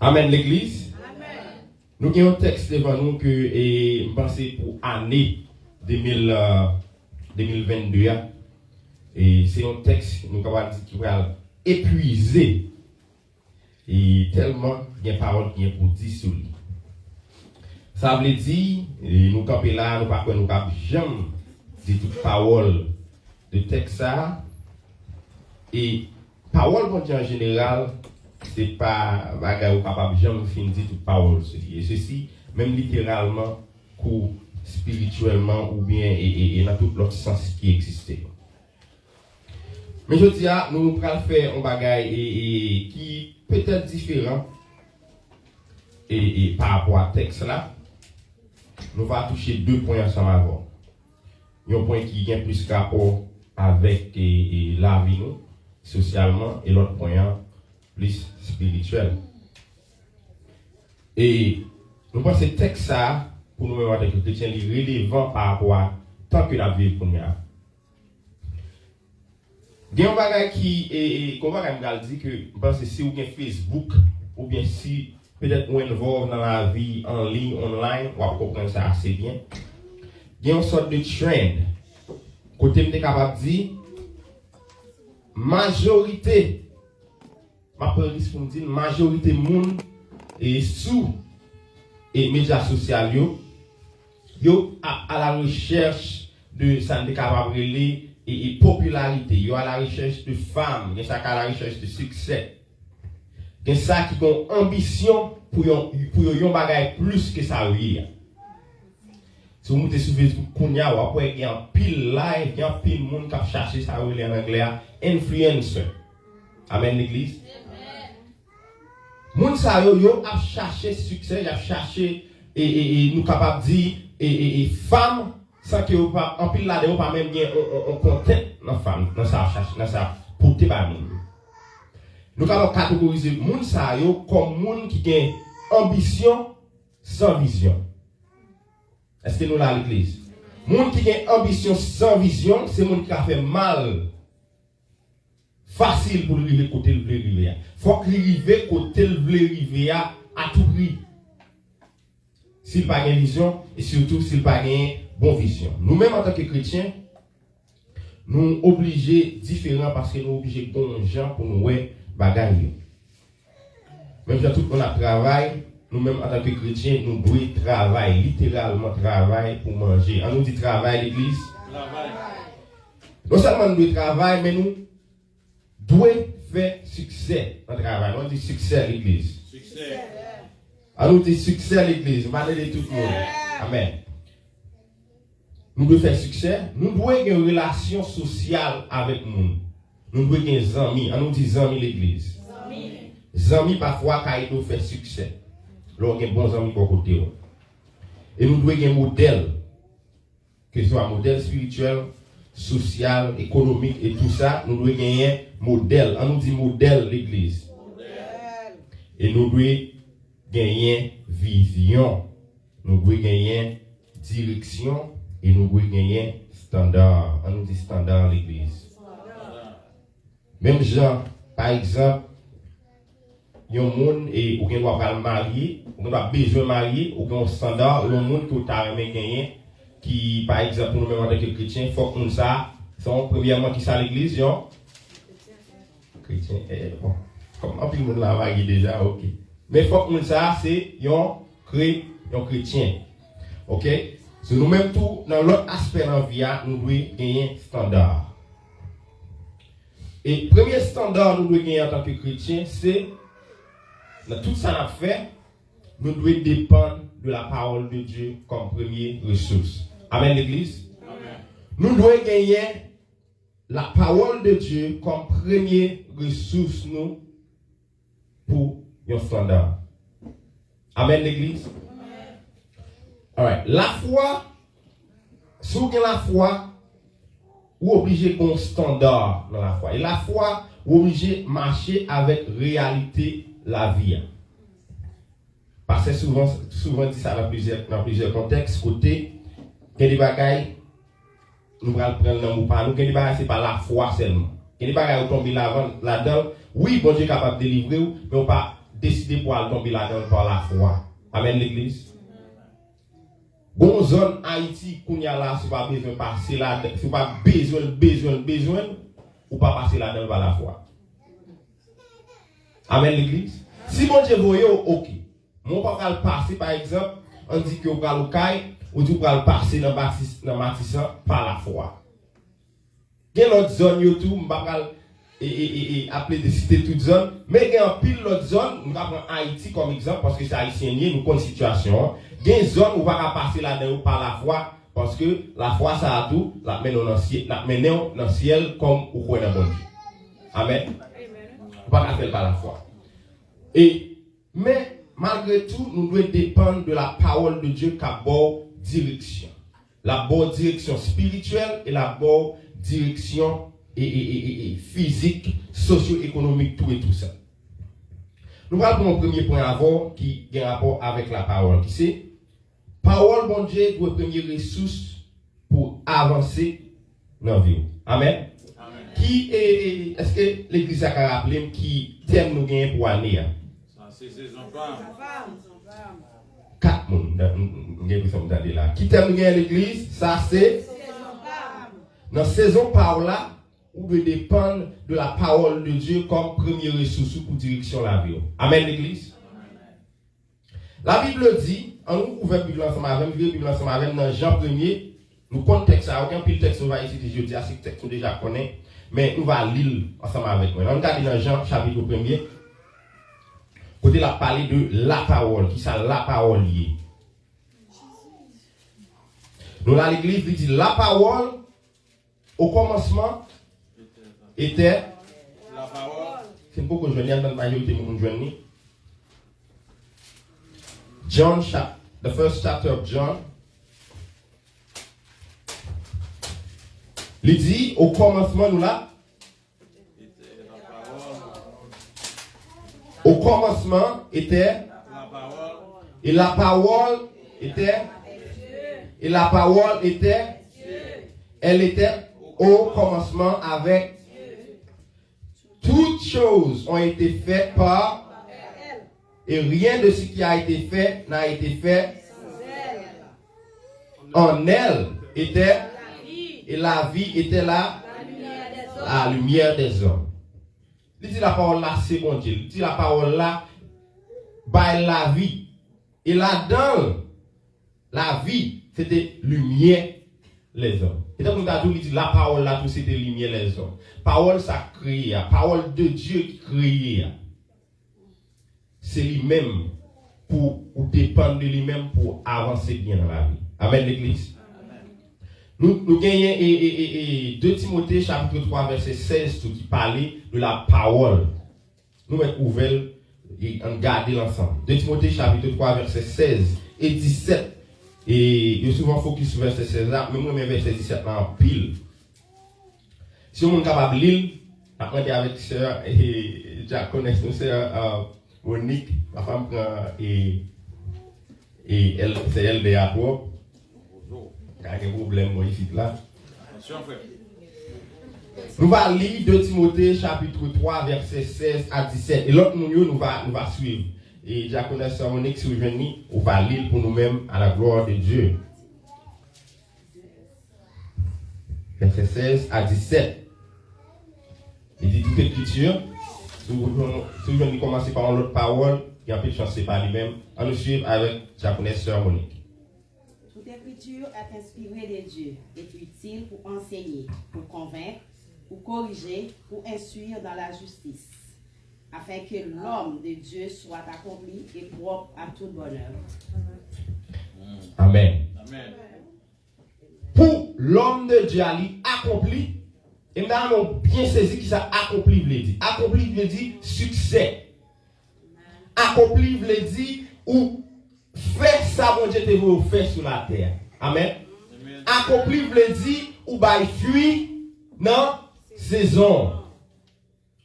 Speaker 5: Amen, l'Église. Amen. Nous avons un texte devant nous que je pense pour l'année 2022. Et c'est un texte, nous avons dit, qui va épuiser. Et tellement, il y a une parole qui est pour dire sur lui. Ça veut dire, nous campons là, nous ne pouvons jamais dire toute parole de texte ça. Et parole, bon Dieu, en général, c'est pas bagarre ou capable de jamais finir toute parole. Et ceci, même littéralement, ou spirituellement, ou bien et dans tout l'autre sens qui existait. Mais je dis, nous allons faire un bagage qui peut être différent et par rapport à texte là. Nous allons toucher deux points ensemble avant. Il y a un point qui vient plus rapport avec la vie nous, socialement, et l'autre point plus spirituel. Et nous pensons que ce texte ça, pour nous en tant que chrétiens, est relevant par rapport à tant que la vie pour nous. Il y a un bagage qui, comme on va dire que, je pense que si vous avez Facebook, ou bien si peut-être vous êtes dans la vie en ligne, online, on va comprendre ça assez bien. Il y a une sorte de trend. Côté je suis capable de dire, majorité, ma police pour me dire, majorité monde et sous et médias sociaux, yo à la recherche de ça n'est capable de et popularité, yo à la recherche de femmes, il y a ça à la recherche de succès. Il y a ça qui ont ambition pour yon bagay plus que ça oui. Si vous montez sur Facebook, il y a un pile live, il y a un pile monde qui a cherché ça en anglais, influencer. Amen l'église. Moun sa yo a cherché succès, il a cherché et nous capable dire et femmes sans que vous pas en pile là de pas même bien on content dans femme dans ça cherche dans ça porter par nous. Nous allons catégoriser moun sa yo comme moun qui gagne ambition sans vision. Est-ce que nous là l'église? Moun qui gagne ambition sans vision, c'est moun qui a fait mal. Facile pour lui arriver côté le veut arriver. Faut qu'il arrive côté le veut arriver à tout prix. S'il pas gagne vision et surtout s'il pas gagne bonne vision. Nous-mêmes en tant que chrétiens, nous obligés différents parce que nous obligés bons gens pour nous bagaille. Même si tout le monde a travail, nous-mêmes en tant que chrétiens, nous devons travailler, littéralement travailler pour manger. On nous dit travail l'église. Travail. Non seulement nous devons travailler, mais nous devons faire succès dans le travail. On dit succès à l'église. Succès. On nous dit succès à l'église. On va aller de tout le monde. Amen. Nous devons faire succès. Nous devons avoir une relation sociale avec nous. Nous devons avoir des amis. On nous dit amis l'église. Les amis parfois quand ils nous font succès. Nous avons des bons amis pour côté. Et nous devons avoir un modèle. Que ce soit un modèle spirituel, social, économique et tout ça. Nous devons gagner un modèle. On nous dit modèle l'église. Et nous devons gagner vision. Nous devons gagner direction. Et nous devons gagner standard. On nous dit standard l'église. Même gens, par exemple, il y a un monde et on doit marier, on doit besoin de marier, on a un standard, il y a un monde qui a gagné, qui, par exemple, nous même en tant que chrétiens, il faut qu'on ça, premièrement, qui ça l'église, yo? Chrétien, bon, comme un peu de monde l'a marié déjà, ok. Mais il faut qu'on ça, c'est un chrétien. Ok? C'est nous-mêmes tout, dans l'autre aspect de la vie, nous devons gagner standard. Et premier standard nous devons gagner en tant que chrétiens, c'est dans tout ça qu'on a fait, nous devons dépendre de la parole de Dieu comme première ressource. Amen l'église. Nous devons gagner la parole de Dieu comme première ressource nous pour un standard. Amen l'église. Alright. La foi, si vous avez la foi, vous êtes obligé d'un standard dans la foi. Et la foi, vous êtes obligé de marcher avec réalité la vie. Parce que souvent dit ça dans plusieurs contextes. Côté, il y a des bagailles, nous allons prendre l'amour par nous. Il y a des bagailles, ce n'est pas la foi seulement. Il y a des bagailles, vous tombez là-dedans. Oui, bon Dieu est capable de délivrer, mais on ne peut pas décider pour aller tomber là-dedans par la foi. Amen l'église. Bon zone Haïti, qu'on y a là, si pas besoin de passer là, si pas besoin, ou pas passer là-dedans par la foi. Amen l'église. Si bon Dieu voyez, ok. Mon pas le passer, par exemple, on dit que vous allez au caille, ou vous allez passer dans Matissan par la foi. Il y a l'autre zone, YouTube, je ne vais pas appeler de citer toute zone, mais il y a un pile l'autre zone, nous allons prendre Haïti comme exemple, parce que c'est haïtien, nous connaissons une situation. Il y a une zone où on va passer là-dedans par la foi, parce que la foi, ça a tout, la mène dans le ciel comme vous croyez dans bon Dieu. Amen. On va pas faire par la foi. Mais malgré tout, nous devons dépendre de la parole de Dieu qui a bonne direction. La bonne direction spirituelle et la bonne direction physique, socio-économique, tout et tout ça. Nous allons prendre un premier point avant qui a rapport avec la parole. Qui c'est? Parole, bon Dieu, doit être première ressource pour avancer dans la vie. Amen. Qui est-ce que l'église a rappelé qui thème nous gagne pour l'année?
Speaker 1: C'est saison femme.
Speaker 5: 4 personnes là. Qui thème nous gagne l'église? Ça c'est dans saison par là, où de dépendre de la parole de Dieu comme première ressource pour direction la vie. Amen l'église. La Bible dit, en nous ouvrant la Bible ensemble avec dans Jean 1er, nous contexte ça, aucun pile texte va ici je dis à ces textes nous déjà connaît, mais nous va lire ensemble avec moi. On regarde dans Jean chapitre 1er. Côté la parler de la parole, qui ça la parole liée. Nous là l'église dit la parole au commencement était
Speaker 1: La parole.
Speaker 5: c'est beaucoup je viens dans la majorité de mon journée. John the first chapter of John. Il dit au commencement nous là. Au commencement était
Speaker 1: La parole.
Speaker 5: et la parole était et la parole était elle était au commencement avec toutes choses ont été faites par et rien de ce qui a été fait n'a été fait en elle était et la vie était là la lumière des hommes. Il dit la parole là, c'est bon Dieu. Il dit la parole là, by la vie. Et là-dedans, la vie, c'était lumière les hommes. Et donc, il dit la parole là, tout c'était lumière les hommes. Parole, ça crée. Parole de Dieu qui crée. C'est lui-même pour dépendre de lui-même pour avancer bien dans la vie. Amen, l'église. Nous gagnons 2 Timothée chapitre 3 verset 16 qui parlait de la parole. Nous mettons ouvert et on garde l'ensemble. 2 Timothée chapitre 3 verset 16 et 17. Et je suis souvent focus sur verset 16 là, mais moi mes verset 17 là en pile. Si on est capable de lire, après avec sœur et déjà connaître nos sœurs Monique, ma femme et elle c'est elle de Yacob. Il y a un problème ici là. Nous allons lire 2 Timothée chapitre 3 verset 16 à 17. Et l'autre nous va suivre. Et diaconesse Sœur Monique, si vous venez, on va lire pour nous-mêmes à la gloire de Dieu. Verset 16 à 17. Il dit toute écriture. Si vous venez commencer par l'autre parole, il y a un peu de chance par lui-même. On nous suit avec diaconesse Sœur Monique.
Speaker 6: Toute écriture est inspirée de Dieu et utile pour enseigner, pour convaincre, pour corriger, pour instruire dans la justice, afin que l'homme de Dieu soit accompli et propre à toute bonne œuvre.
Speaker 5: Amen.
Speaker 1: Amen.
Speaker 5: Pour l'homme de Dieu accompli, et nous avons bien saisi qui ça accompli veut dire. Accompli veut dire succès. Accompli veut dire ou faire ça bon Dieu te veut faire sur la terre. Amen. Accompli veut dire ou bail fuir dans saison.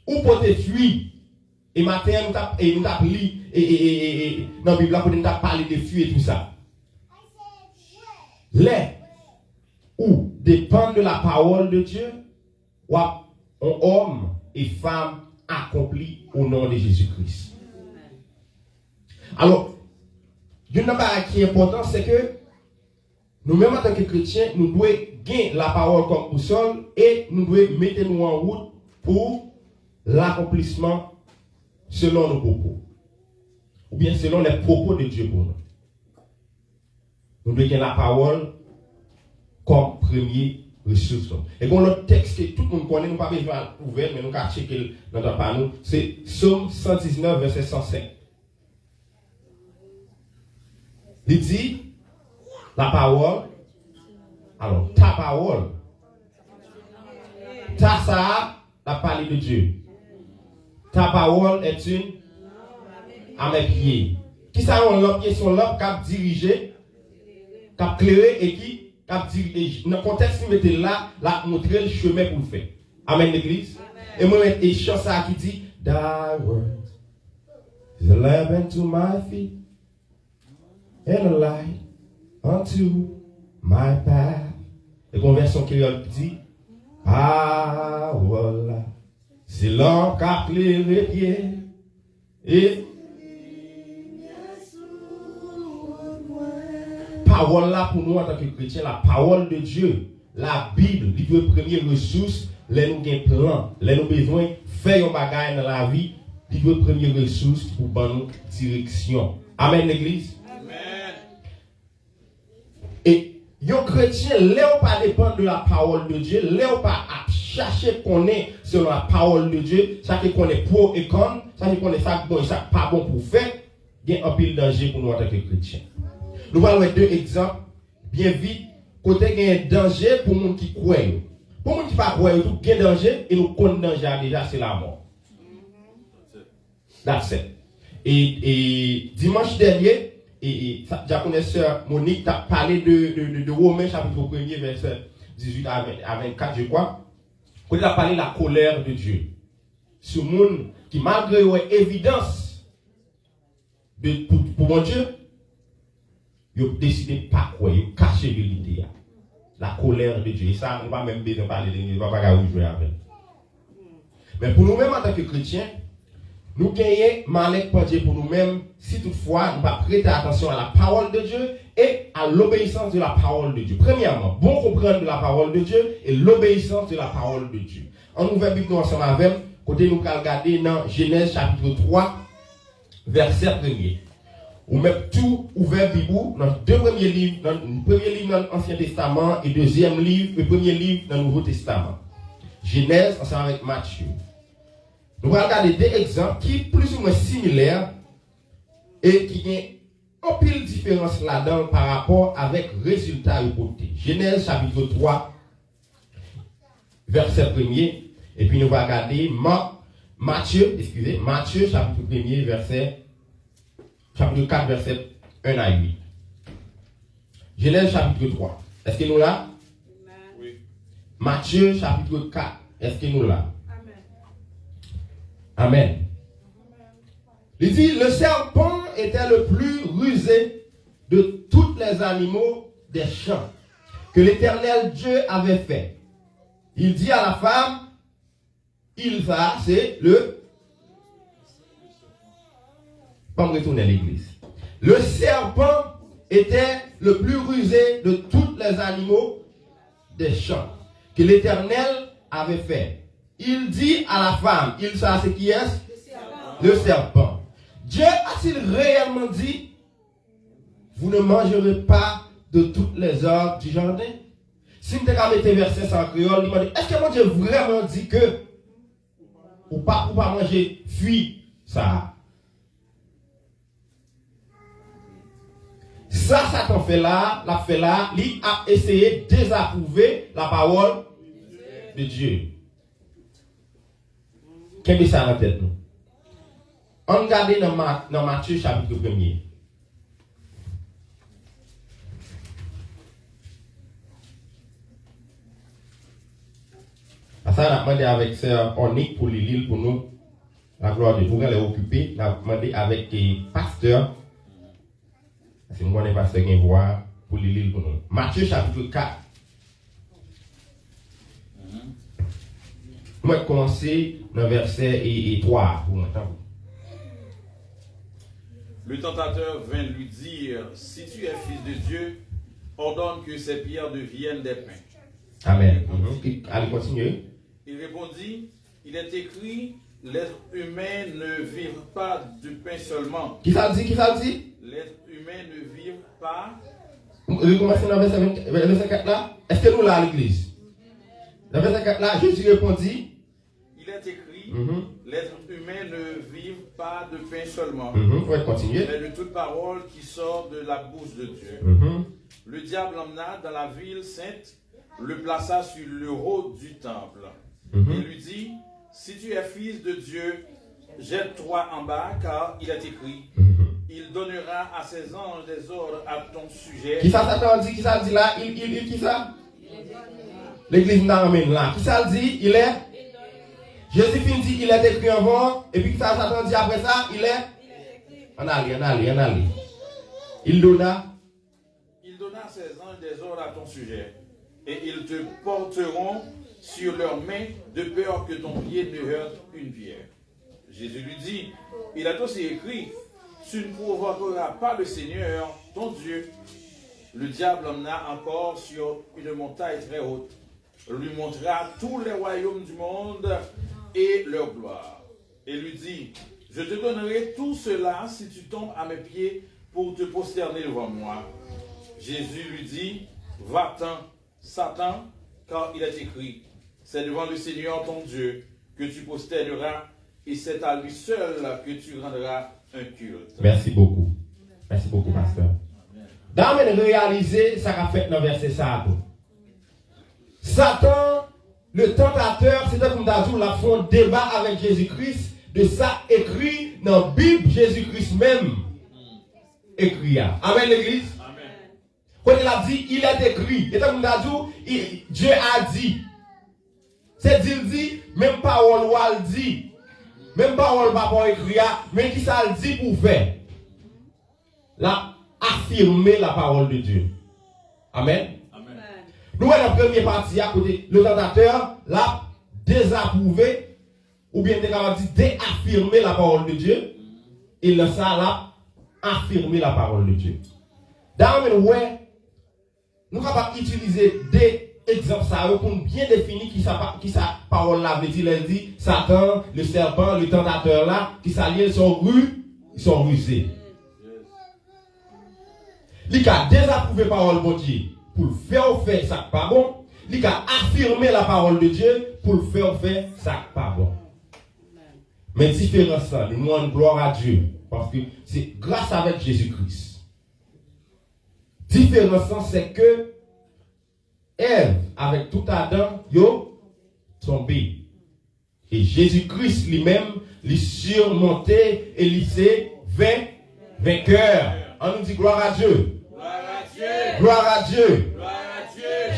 Speaker 5: Ou pour te fuir. Et matin nous t'a li et dans la Bible pour nous t'a parlé de fuir et tout ça. Les ou dépendent de la parole de Dieu, ou homme et femme accomplis au nom de Jésus-Christ. Alors, une chose qui est importante, c'est que nous-mêmes en tant que chrétiens, nous devons gagner la parole comme boussole et nous devons mettre nous en route pour l'accomplissement selon nos propos. Ou bien selon les propos de Dieu pour nous. Nous devons gagner la parole comme premier ressource. Et quand l'autre texte que tout le monde connaît, nous ne pouvons pas ouvrir, mais nous pouvons checker dans notre panneau, c'est Psaume 119, verset 105. Il dit, la parole, alors ta parole, ta ça, la parole de Dieu. Ta parole est une à mes pieds. Qui ça on l'homme qui sont là, qui a dirigé, qui a clairé et qui a dirigé. Dans le contexte, nous mettons là, montrer le chemin pour le faire. Amen, l'église. Et moi, je mets chant ça qui dit, Thy word is a lamp unto my feet and a light unto my path. Et conversion créole dit, parole, c'est l'homme qui a éclairé pied et parole là pour nous en tant que chrétiens, la parole de Dieu, la Bible, il doit première ressource, les nous gain plan, les nous besoin faire un bagage dans la vie, il doit première ressource pour bonne direction. Amen l'église.
Speaker 1: Amen.
Speaker 5: Et les chrétiens, les pas dépendre de la parole de Dieu, les pas chercher qu'on est selon la parole de Dieu, chercher qu'on est pour et contre, chercher qu'on est ça bon et ça pas bon pour faire, il y a un pile danger pour nous en tant que chrétiens. Nous allons voir deux exemples bien vite. Côté il y a un danger pour les gens qui croient. Pour les gens qui ne croient pas, il y a un danger et nous connaissons le danger déjà, c'est la mort. That's it. Et dimanche dernier, la connaisseur Monique t'a parlé de Romains chapitre 1er, verset 18 à 24, je crois. Quand il a parlé de la colère de Dieu. Ce monde qui, malgré l'évidence pour mon Dieu, ils ont décidé de ne pas croire, ils ont caché la vérité. La colère de Dieu. Et ça, on ne va même pas parler de nous, on ne va pas jouer avec. Mais pour nous-mêmes, en tant que chrétiens, nous gagnons malheur pour Dieu pour nous-mêmes si toutefois nous ne prêter attention à la parole de Dieu et à l'obéissance de la parole de Dieu. Premièrement, bon comprendre de la parole de Dieu et l'obéissance de la parole de Dieu. En ouvert Bible ensemble avec, côté nous allons regarder dans Genèse chapitre 3, verset 1er. Ou même tout ouvert Bible dans deux premiers livres, dans le premier livre dans l'Ancien Testament et deuxième livre, le premier livre dans le Nouveau Testament. Genèse ensemble avec Matthieu. Nous allons regarder des exemples qui sont plus ou moins similaires et qui ont un pile différence là-dedans par rapport avec le résultat reporté. Genèse chapitre 3, verset 1er. Et puis nous allons regarder Matthieu chapitre 1er, chapitre 4, verset 1 à 8. Genèse chapitre 3. Est-ce que nous là?
Speaker 1: Oui.
Speaker 5: Matthieu chapitre 4. Est-ce que nous là? Amen. Il dit, le serpent était le plus rusé de tous les animaux des champs que l'Éternel Dieu avait fait. Il dit à la femme, il va, c'est le... Pas me retourner à l'église. Le serpent était le plus rusé de tous les animaux des champs que l'Éternel avait fait. Il dit à la femme, il sait c'est qui est? Le serpent. Dieu a-t-il réellement dit, vous ne mangerez pas de toutes les arbres du jardin? Si nous avons mis verset sans créole, il est-ce que mon Dieu vraiment dit que ou pas manger fuit ça? Ça Satan fait là, il a essayé de désapprouver la parole de Dieu. Qu'est-ce que ça en tête nous? On regarde dans Matthieu chapitre 1er. Ça, on a demandé avec Sœur Onique pour l'île pour nous. La gloire de Dieu. Pour qu'elle est occupée, on a demandé avec les pasteurs. C'est moi les pasteurs qui voient pour l'île pour nous. Matthieu chapitre 4. On va commencer dans verset 3 pour m'entendre.
Speaker 1: Le tentateur vint lui dire, si tu es fils de Dieu, ordonne que ces pierres deviennent des pains.
Speaker 5: Amen. Allez, continuez.
Speaker 1: Il répondit, il est écrit, l'être humain ne vivent pas du pain seulement.
Speaker 5: Qui ça dit?
Speaker 1: L'être humain ne vivent pas.
Speaker 5: Vous commencez dans verset 4 là? Est-ce que nous là à l'église? Dans verset 4 là, Jésus répondit,
Speaker 1: il est écrit, l'être humain ne vivent pas de pain seulement.
Speaker 5: Vous pouvez continuer.
Speaker 1: Mais de toute parole qui sort de la bouche de Dieu. Le diable l'emmena dans la ville sainte, le plaça sur le haut du temple. Et lui dit, si tu es fils de Dieu, jette-toi en bas, car il est écrit, il donnera à ses anges des ordres à ton sujet.
Speaker 5: Qui ça dit? Qui ça dit là? Il qui ça? L'église n'a pas là. Qui ça dit? Il est? Jésus dit, il est écrit avant, et puis qui ça Satan dit après ça? Il est? On allait. Il donna
Speaker 1: à ses anges des ordres à ton sujet, et ils te porteront sur leurs mains, de peur que ton pied ne heurte une pierre. Jésus lui dit, il a aussi écrit, tu ne provoqueras pas le Seigneur, ton Dieu. Le diable l'emmena encore sur une montagne très haute, lui montra tous les royaumes du monde et leur gloire, et lui dit, je te donnerai tout cela si tu tombes à mes pieds pour te prosterner devant moi. Jésus lui dit, va-t'en, Satan, car il est écrit, c'est devant le Seigneur ton Dieu que tu prosterneras, et c'est à lui seul que tu rendras un culte.
Speaker 5: Merci beaucoup, pasteur. Dans le réaliser, ça a fait dans le verset ça. Satan, le tentateur, c'était comme d'azur, la font débat avec Jésus-Christ, de ça écrit dans la Bible, Jésus-Christ même écrit. Amen, l'église. Quand il a dit, il est écrit. Et comme d'azur, Dieu a dit. C'est dit, même parole ou elle dit. Même parole pas pour écrire, mais qui ça le dit pour faire. Là, affirmer la parole de Dieu. Amen. Nous, la première partie, à côté, le tentateur l'a désapprouvé, ou bien déaffirmer la parole de Dieu, et le ça l'a affirmer la parole de Dieu. Dans le ouais, nous sommes capables d'utiliser des exemples pour bien définir qui sa parole là veut dire. Elle dit Satan, le serpent, le tentateur là, qui s'allient, ils sont rusés. Il a désapprouvé la parole de Dieu pour faire ça pas bon. Il a affirmé la parole de Dieu pour faire ça pas bon. Mais différence ça, nous rendons gloire à Dieu parce que c'est grâce avec Jésus-Christ. Différence c'est que Ève, avec tout Adam, yo tombé. Et Jésus-Christ lui-même, lui surmonté et lui s'est vainqueur. On nous dit gloire à Dieu. Gloire à Dieu.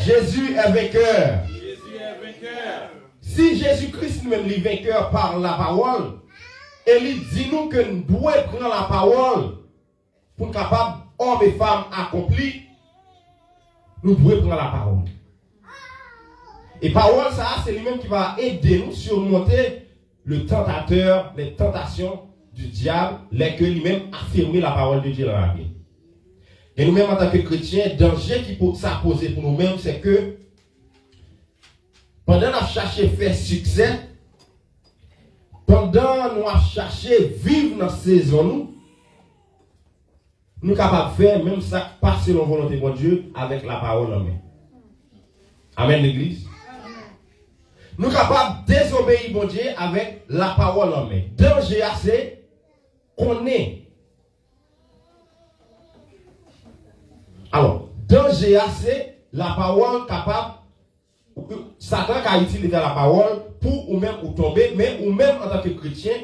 Speaker 5: Jésus est vainqueur. Si Jésus-Christ lui-même est vainqueur par la parole, et il dit nous que nous devons prendre la parole pour capable, hommes et femmes accomplis, nous devons prendre la parole. Et parole, ça, c'est lui-même qui va aider nous à surmonter le tentateur, les tentations du diable, lesquelles lui-même affirmer la parole de Dieu dans la vie. Et nous-mêmes, en tant que chrétiens, le danger qui peut s'imposer pour nous-mêmes, c'est que pendant qu'on cherche à faire succès, pendant qu'on a cherché à vivre dans ces saison, nous sommes capables de faire même ça, pas selon la volonté de Dieu, avec la parole en main. Amen, l'église. Nous sommes capables de désobéir, bon Dieu, avec la parole en main. Danger, c'est qu'on est. Alors, danger, c'est la parole capable. Satan a utilisé la parole pour ou même ou tomber, mais ou même en tant que chrétien,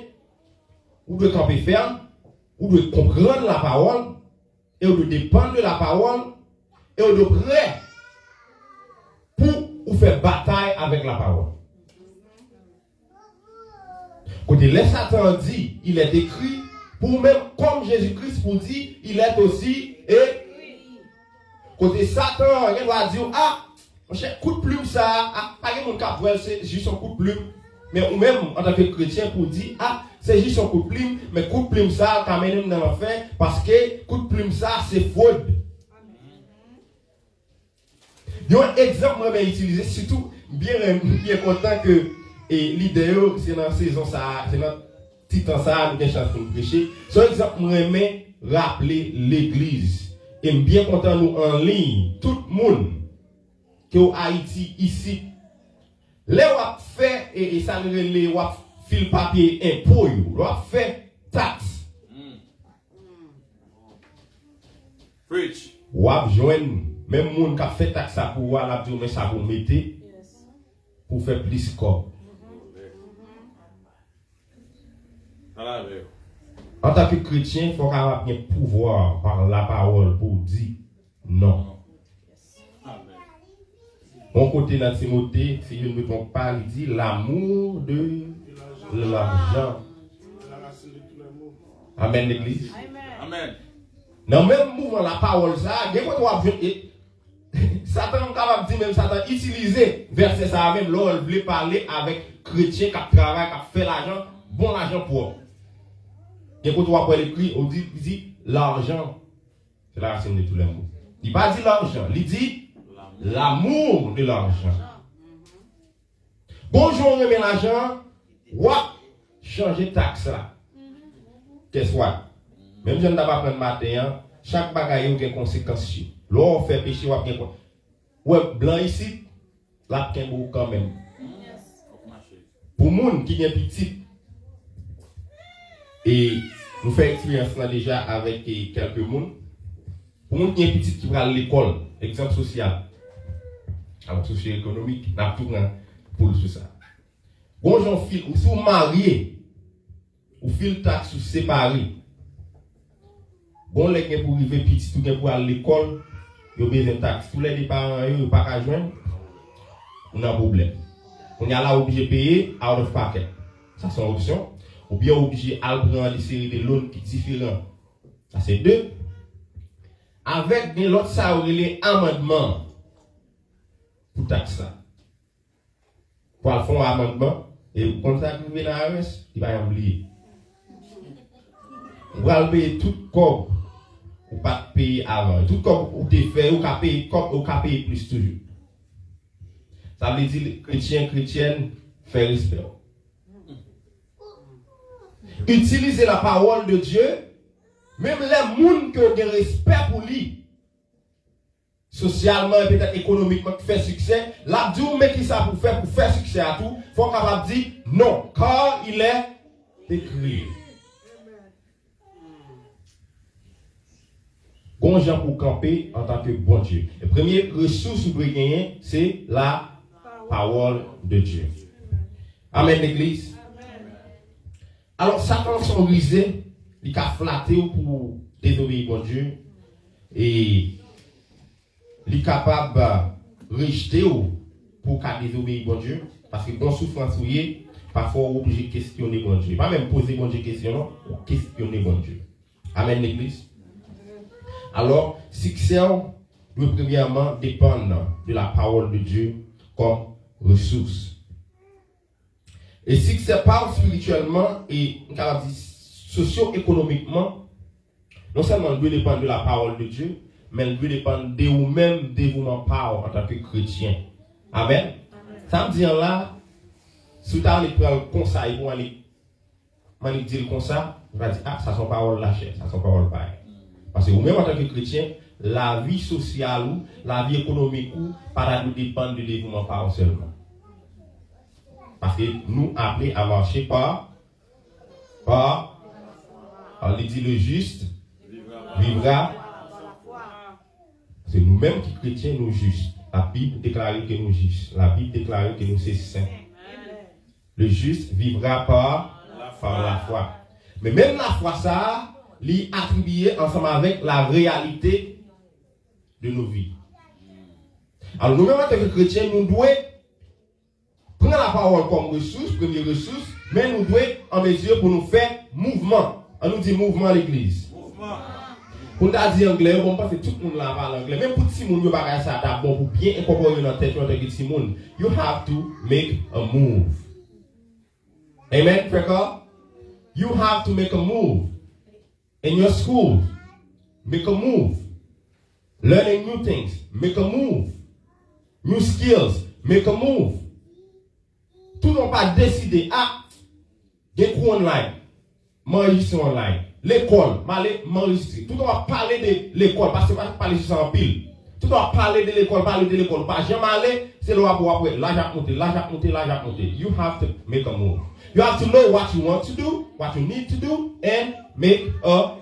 Speaker 5: ou de camper ferme, ou de comprendre la parole, et ou de dépendre de la parole, et ou de prêt pour ou faire bataille avec la parole. Côté les Satan dit, il est écrit, pour même comme Jésus-Christ pour dire, il est aussi écrit. Côté Satan, il va dire, ah, coup de plume ça, pas mon capouel, c'est juste un coup de plume. Mais ou même en tant que chrétien pour dire, ah, c'est juste un coup de plume, mais coup de plume ça, quand même dans l'enfer, parce que coup de plume ça, c'est fraude. Il y a un exemple que je vais utiliser, surtout bien content que l'idée, c'est dans la saison ça, c'est dans le titre ça, nous avons chance de prêcher. C'est un exemple que je vais rappeler l'église. Et bien content nous en ligne, tout le monde qui est au Haïti ici, les wap fait et ça les wap fil papier impôt, wap fait taxe.
Speaker 1: Preach.
Speaker 5: Wap joindre même monde qui a fait taxe pour voir la dire mais ça vous mettez pour faire plus corps. En tant que chrétien, il faut avoir un pouvoir par la parole pour dire non. Mon côté dans Timothée, si je ne me trompe pas, il dit l'amour de l'argent. Amen, l'église.
Speaker 1: Amen.
Speaker 5: Dans le même mouvement, la parole, ça, Satan capable de dire même Satan utiliser verset ça même là, il voulait parler avec chrétien qui travaille, qui fait l'argent, bon l'argent pour. Et quand on voit l'écrit, on dit l'argent, c'est la racine de tous les mots. Il ne dit pas l'argent, il dit l'amour de l'argent. Bonjour, on remet l'argent, wap, changer taxe là. Qu'est-ce que même si on n'a pas pris le matin, chaque bagaille a une conséquence. Là, on fait péché, on a bien quoi. Ouais, blanc ici, là, il y a beaucoup quand même. Pour les gens qui sont petits, et nous faisons expérience là déjà avec quelques personnes, pour les gens qui sont petits qui vont à l'école, exemple social, avec socio-économique, on a tout pour tout ça. Bonjour, fil, ou si vous mariez, ou fil taxe ou séparé. Bon, les gens pour arriver petit, tout le pour aller à l'école, ils ont besoin de taxes. Tous les parents, ils n'ont pas qu'à joindre, on a un problème. On est là obligé de payer out of pocket. Ça, c'est une option. Ou bien obligé de prendre des séries de loans qui sont différents. Ça, c'est deux. Avec des autres, ça aurait les amendements pour taxer ça. Pour le fond, amendement, et quand ça arrive dans la RS, il va y oublier. Vous allez payer tout corps. Ou pas payer avant. Tout comme vous te fait, ou qu'à payer comme ou qu'à payer plus toujours. Ça veut dire chrétienne, fait respect. Utilisez la parole de Dieu, même les gens qui ont des respect pour lui, socialement et peut-être économiquement, qui fait succès, là, Dieu met qui ça pour faire succès à tout, il faut capable dire non, car il est écrit. Bon gens pour camper en tant que bon Dieu. La première ressource que vous devez gagner, c'est la parole de Dieu. Amen, l'église. Alors, Satan sont risés, il a flatté pour désobéir bon Dieu. Et il est capable de rejeter pour désobéir bon Dieu. Parce que bon souffrance, parfois on est obligé de questionner bon Dieu. Pas même poser bon Dieu question, ou questionner bon Dieu. Amen, l'église. Alors, succès doit premièrement dépendre de la parole de Dieu comme ressource. Et succès parle spirituellement et socio-économiquement, non seulement doit dépendre de la parole de Dieu, mais elle doit dépendre de vous-même, de vous-même en tant que chrétien. Amen. Ça me dit là, si tu as le conseil pour aller dire comme ça, on va dire, ah, ça sont paroles lâchées, ça sont paroles pareilles. Parce que vous-même en tant que chrétien, la vie sociale ou la vie économique ou pas nous dépendre du développement par seulement. Parce que nous appelés à marcher par on dit le juste vivra. C'est nous-mêmes qui chrétiens nous justes. La Bible déclare que nous justes. La Bible déclare que nous sommes saints. Le juste vivra par la foi. Mais même la foi, ça, l'y attribué ensemble avec la réalité de nos vies. Alors nous-mêmes en tant que chrétiens, nous devons prendre la parole comme ressource, première ressource, mais nous devons en mesure pour nous faire mouvement. On nous dit mouvement à l'église. Pour nous dire anglais, on pense que tout le monde là parle anglais. Même pour Simon, nous pas ça d'abord pour bien incorporer dans tête en tant que Simon. You have to make a move. Amen, Freka? You have to make a move. In your school, make a move. Learning new things, make a move. New skills, make a move. Tout le monde pas décidé, il y a quoi online, m'enregistrer online. L'école, m'enregistrer. Tout le monde va parler de l'école, parce que pas parler juste en pile. Tout le monde va parler de l'école, Pas jamais aller, c'est le pour après. Là, j'ai monté. You have to make a move. You have to know what you want to do, what you need to do, and make a.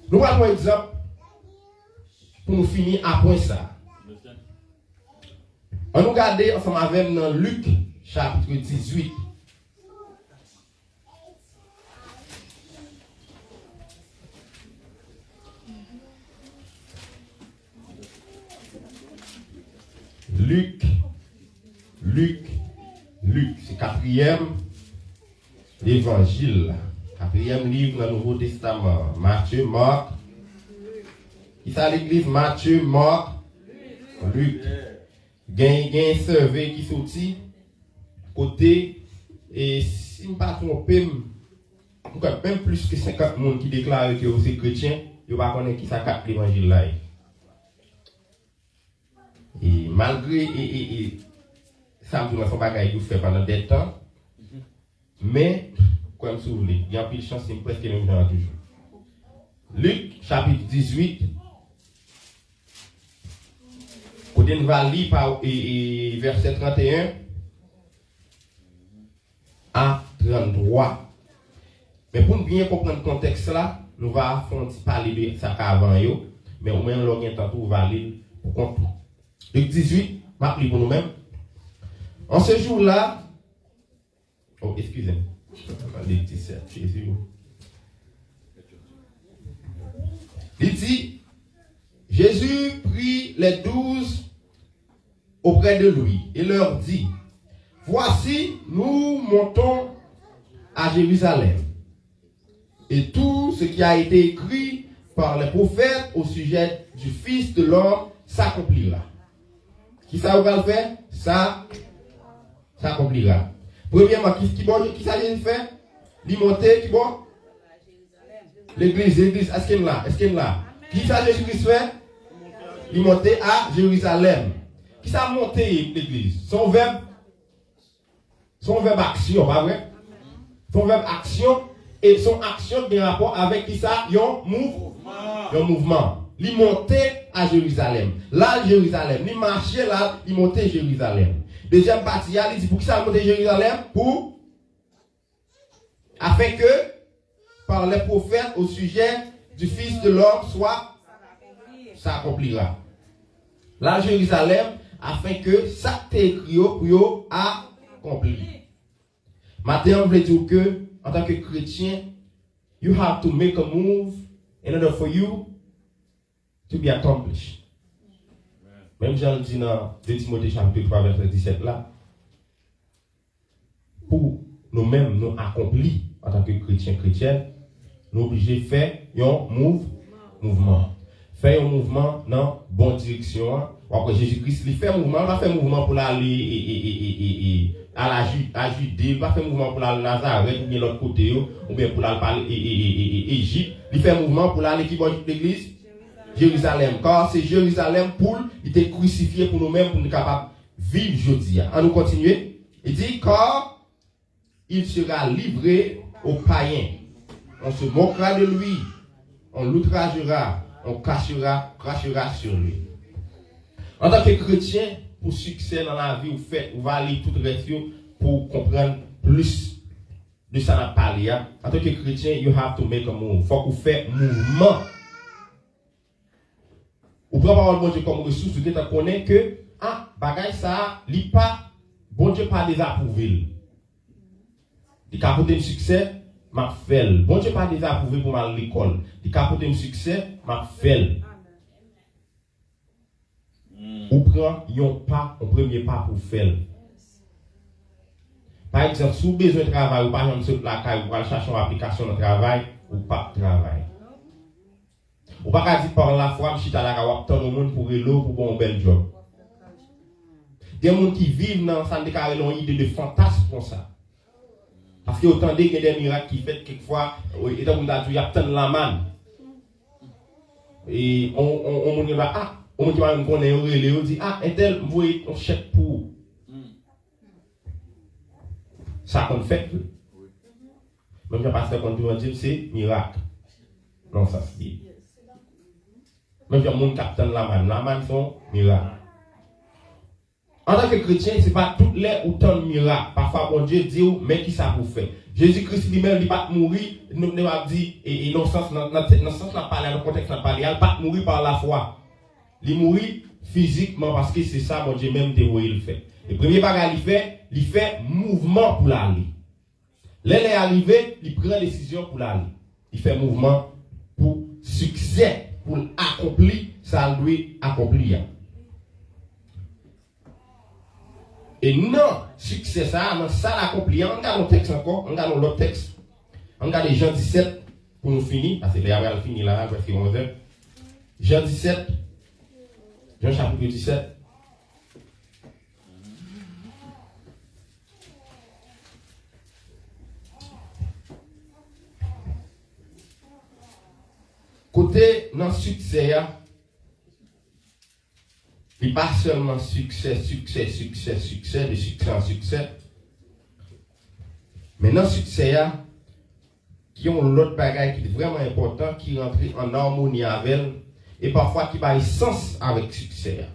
Speaker 5: Nous allons un exemple pour nous finir à point ça. On nous regarde ensemble avec dans Luc chapitre 18. Luc, c'est quatrième évangile, quatrième livre dans le Nouveau Testament. Matthieu, Marc. Qui ça l'église? Matthieu, Marc, Luc. Gain survey qui sorti côté et si je ne pas trompé, même plus que 50 personnes qui déclarent que vous êtes chrétien, vous ne connaissez pas qui ça capte l'évangile là. Et malgré ça me son bagage vous fait pendant des temps, mais comme si vous voulez, il y a plus de chance, c'est presque le même genre toujours. Luc chapitre 18. Côté nous va lire par verset 31 à 33. Mais pour bien comprendre le contexte là, nous allons parler de ça avant, mais au moins l'on temps pour va lire pour comprendre. Luc 18, m'a pris pour nous-mêmes. En ce jour-là, excusez-moi, Luc 17, Jésus. Il dit, Jésus prit les 12 auprès de lui et leur dit, voici, nous montons à Jérusalem. Et tout ce qui a été écrit par les prophètes au sujet du Fils de l'homme s'accomplira. Qui ça va le faire? Ça s'accomplira. Premièrement, qui ça vient faire? L'immonter, qui bon? L'église, est-ce qu'elle est là? Qui ça Jésus-Christ fait? L'immonter à Jérusalem. Qui ça monter l'église? Son verbe action, pas vrai? Son verbe action et son action qui a rapport avec qui ça? Un mouvement. Il montait à Jérusalem. Là, Jérusalem. Il marchait là, il montait Jérusalem. Deuxième partie, il dit pour qui ça monter Jérusalem? Pour afin que par les prophètes au sujet du Fils de l'homme soit s'accomplira. Là, Jérusalem, afin que ça t'écrit pour accomplir. Maintenant, on veut dire que, en tant que chrétien, you have to make a move in order for you to be accomplished. Même Jean le dit dans 2 Timothée chapitre 3 verset 17 là, pour nous-mêmes nous accomplir en tant que chrétienne, nous obligés de faire un mouvement. Faire un mouvement dans bonne direction. Après Jésus-Christ, il fait un mouvement, il va faire un mouvement pour aller à Judée, il va faire un mouvement pour aller à Nazareth, ou bien l'autre côté, ou bien pour aller à Égypte. Il fait un mouvement pour aller qui va l'église? Jérusalem. Car c'est Jérusalem pour il était crucifié pour nous-mêmes, pour nous capables de vivre aujourd'hui. On nous continuer. Il dit, car il sera livré aux païens. On se moquera de lui. on l'outragera, on crachera sur lui. En tant que chrétien, pour succès dans la vie, vous va lire tout le reste pour comprendre plus de ça n'a pas parlé. En tant que chrétien, you have to make a move. Il faut que vous fassiez mouvement. Vous prenez parole de Dieu comme ressource, vous connaissez que, bagay ça, li pas, bon Dieu pas désapprouvé. Il a apporté un succès, m'a fait. Bon Dieu pas désapprouvé pour mal l'école. Il a apporté un succès, m'a fait. Ou prend un premier pas pour faire. Par exemple, si vous avez besoin de travail, ou par exemple, sur la caille, vous allez chercher une application de travail, ou pas de travail. Ou pas dire par la foi, je suis à la caille, tout le monde pour l'eau, pour un bel job. Il y a des gens qui vivent dans ça, qui ont une idée de fantasme pour ça. Parce qu'il y a autant de miracles qui fait quelquefois, et dans le il y a tant de la manne. Et on dit, on dit, on dit, un tel, vous voyez, on chèque pour. Ça qu'on fait. Même si pasteur qu'on dit, c'est miracle. Non, ça se dit. Même si on capitaine la manne sont miracle. En tant que chrétien, ce n'est pas toutes les autant de miracles. Parfois, bon Dieu dit, mais qui ça vous fait? Jésus-Christ lui-même, il n'est pas mourir, il n'a pas dit, et dans le sens, dans le sens, dans le contexte, il n'a pas mourir par la foi. Il mourit physiquement parce que c'est ça, mon Dieu même dévoilé le fait. Le premier bagage, il fait mouvement pour l'aller. Là, il est arrivé, il prend décision pour l'aller. Il fait mouvement pour succès, pour accomplir, ça lui accomplir. Et non, succès, ça, non, ça l'accomplir. On regarde le texte encore, on regarde l'autre texte. On regarde Jean 17 pour nous finir, parce que les avons fini là, verset 11. Jean 17. Jean chapitre 17. Côté dans succès, il pas seulement succès, de succès en succès. Mais dans succès, qui ont l'autre bagage qui est vraiment important, qui rentre en harmonie avec elle, et parfois qui a sens avec succès.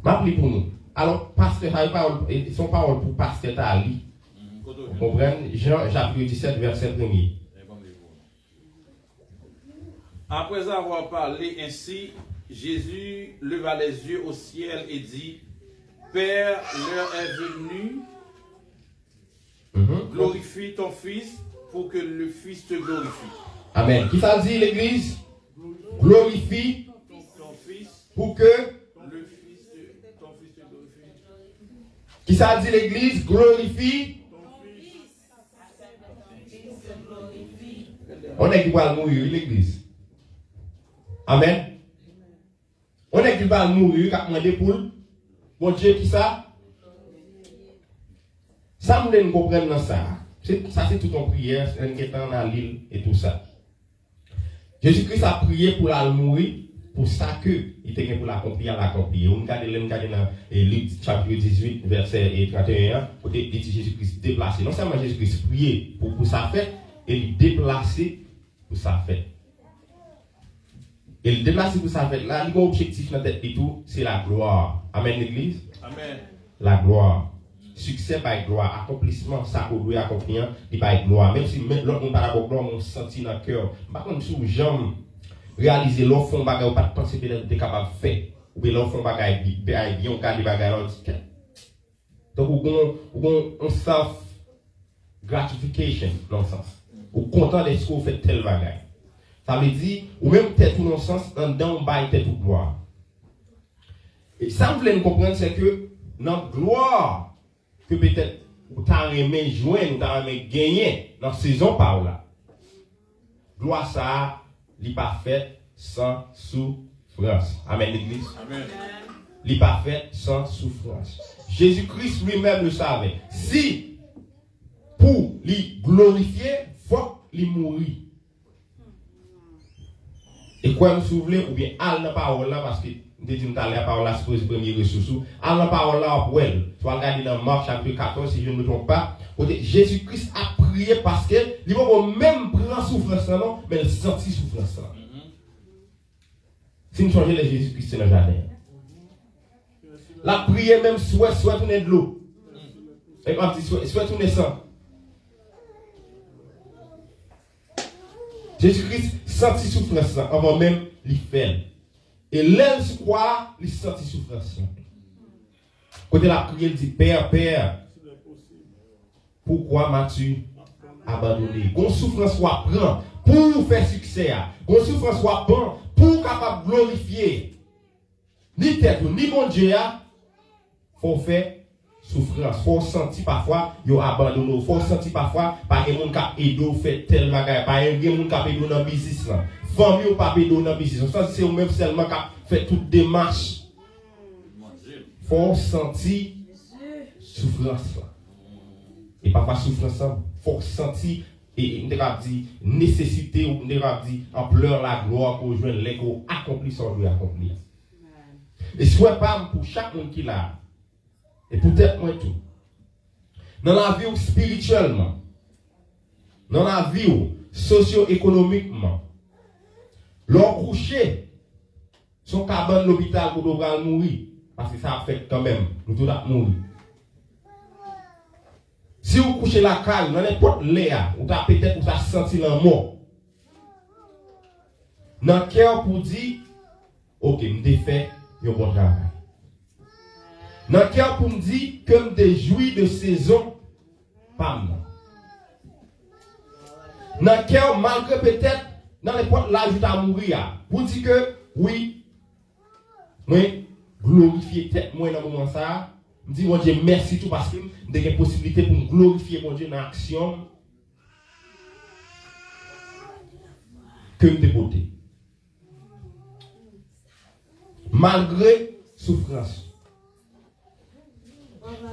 Speaker 5: M'appelez pour nous. Alors, pasteur, son parole pour pasteur Ali. Vous comprenez? Jean chapitre 17, verset 1er.
Speaker 1: Après avoir parlé ainsi, Jésus leva les yeux au ciel et dit, Père, l'heure est venue, glorifie ton Fils pour que le Fils te glorifie.
Speaker 5: Amen. Qui ça dit l'église? Glorifie
Speaker 1: ton Fils
Speaker 5: pour que
Speaker 1: le Fils ton Fils te glorifie.
Speaker 5: Qui ça dit l'église? Glorifie. On est qui va mourir l'église. Amen. On est qui va mourir quand on pour bon Dieu qui ça? Ça vous devez comprendre dans ça. Ça c'est tout en prière, c'est un qui est dans l'île et tout ça. Jésus-Christ a prié pour la mourir, pour ça que il était pour l'accomplir. On regarde dans Luc chapitre 18 verset 31, côté Jésus-Christ déplacé. Non seulement Jésus-Christ prié pour sa fête, et il déplacé pour sa fête. Et le déplacé pour sa fête là, il a un objectif dans la tête et tout, c'est la gloire. Amen l'église.
Speaker 1: Amen.
Speaker 5: La gloire. Succès par gloire, accomplissement, ça qu'on doit accomplir, il par gloire. Même si l'autre monde pas gloire, on senti dans le cœur. Par contre, si vous jamais réaliser l'autre fond bagage, ou pas penser peut-être être capable de faire, ou bien l'autre fond bagage, bien garder bagage là. Donc, on self gratification dans le sens. Ou content d'être ce qu'on fait tel bagage. Ça veut dire, ou même peut-être tout dans le sens, en dedans, on baille tête ou gloire. Et ça, vous voulez comprendre, c'est que, notre gloire, que peut-être, vous t'avez aimé joindre, vous t'avez aimé gagner, dans la saison par là. Gloire, ça, n'est pas faite sans souffrance. Amen, l'église.
Speaker 1: Amen.
Speaker 5: N'est pas faite sans souffrance. Jésus-Christ lui-même le savait. Si, pour lui glorifier, il faut lui mourir. Et quoi me souvenez, ou bien, à la parole là, parce que, nous disons tout à l'heure, la parole là, c'est le premier ressource. À la parole là, pour elle, tu vas regarder dans Marc chapitre 14, si je ne me trompe pas, Jésus-Christ a prié prier parce que il va même prendre souffrance non, mais il sentit souffrance là. Si nous changeons les Jésus-Christ dans le jardin. La prière même soit tourner de l'eau. Et on dit soit tourner sang. Jésus-Christ sentit souffrance là avant même l'y faire. Et l'aile se croit, il sentit souffrance là. Côté la prière, il dit Père, pourquoi m'as-tu abandonné? Qu'on souffrance soit prend pour faire succès. Qu'on souffrance soit prend pour capable glorifier. Ni tête ni mon Dieu, faut faire souffrance. Faut sentir parfois yo abandonné. Faut sentir parfois par un monde qui aide fait tel bagage. Par un monde qui aide dans business là. Famille ou pas aide dans business. Ça c'est même seulement qui fait toute démarche. Faut sentir souffrance là. Et parfois souffrance là, faut sentir et on va dire nécessité ou on va dire ampleur la gloire pour joindre l'ego accompli son Dieu accompli. Et soit pas pour chaque monde qui l'a. Et peut-être moi tout. Dans la vie spirituellement, dans la vie socio-économiquement, l'on couché son cabane l'hôpital pour devra mourir parce que ça affecte quand même nous tous mourir. Si vous couchez la caille dans n'importe l'air, ou t'as peut-être vous senti la mort. Dans le cœur pour dire OK, je fait un bon travail. Dans le cœur pour me dire que je jouis de saison, pas moi. Dans le cœur, malgré peut-être, dans n'importe l'âge où tu as mourir, pour dire que oui, moi, glorifier tête moi dans le moment ça, je dis mon Dieu merci tout parce que j'ai une possibilité pour me glorifier mon Dieu dans l'action que je déporté. Malgré souffrance.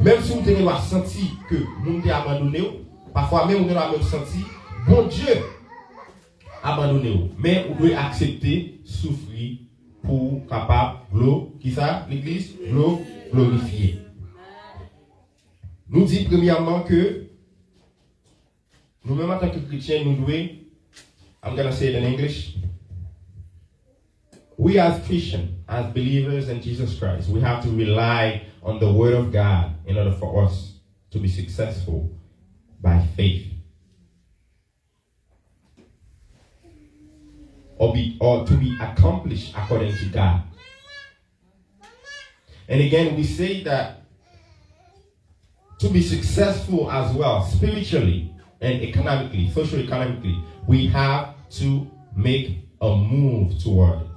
Speaker 5: Même si vous avez senti que vous avez abandonné, parfois même vous avez senti bon Dieu abandonné. Mais vous devez accepter, souffrir pour capable qui ça l'église glorifier. Nous dit premièrement que nous-mêmes en tant que chrétiens, nous devons, I'm going to say it in English. We as Christians, as believers in Jesus Christ, we have to rely on the Word of God in order for us to be successful by faith. Or to be accomplished according to God. And again, we say that to be successful as well, spiritually and economically, socio-economically, we have to make a move toward it.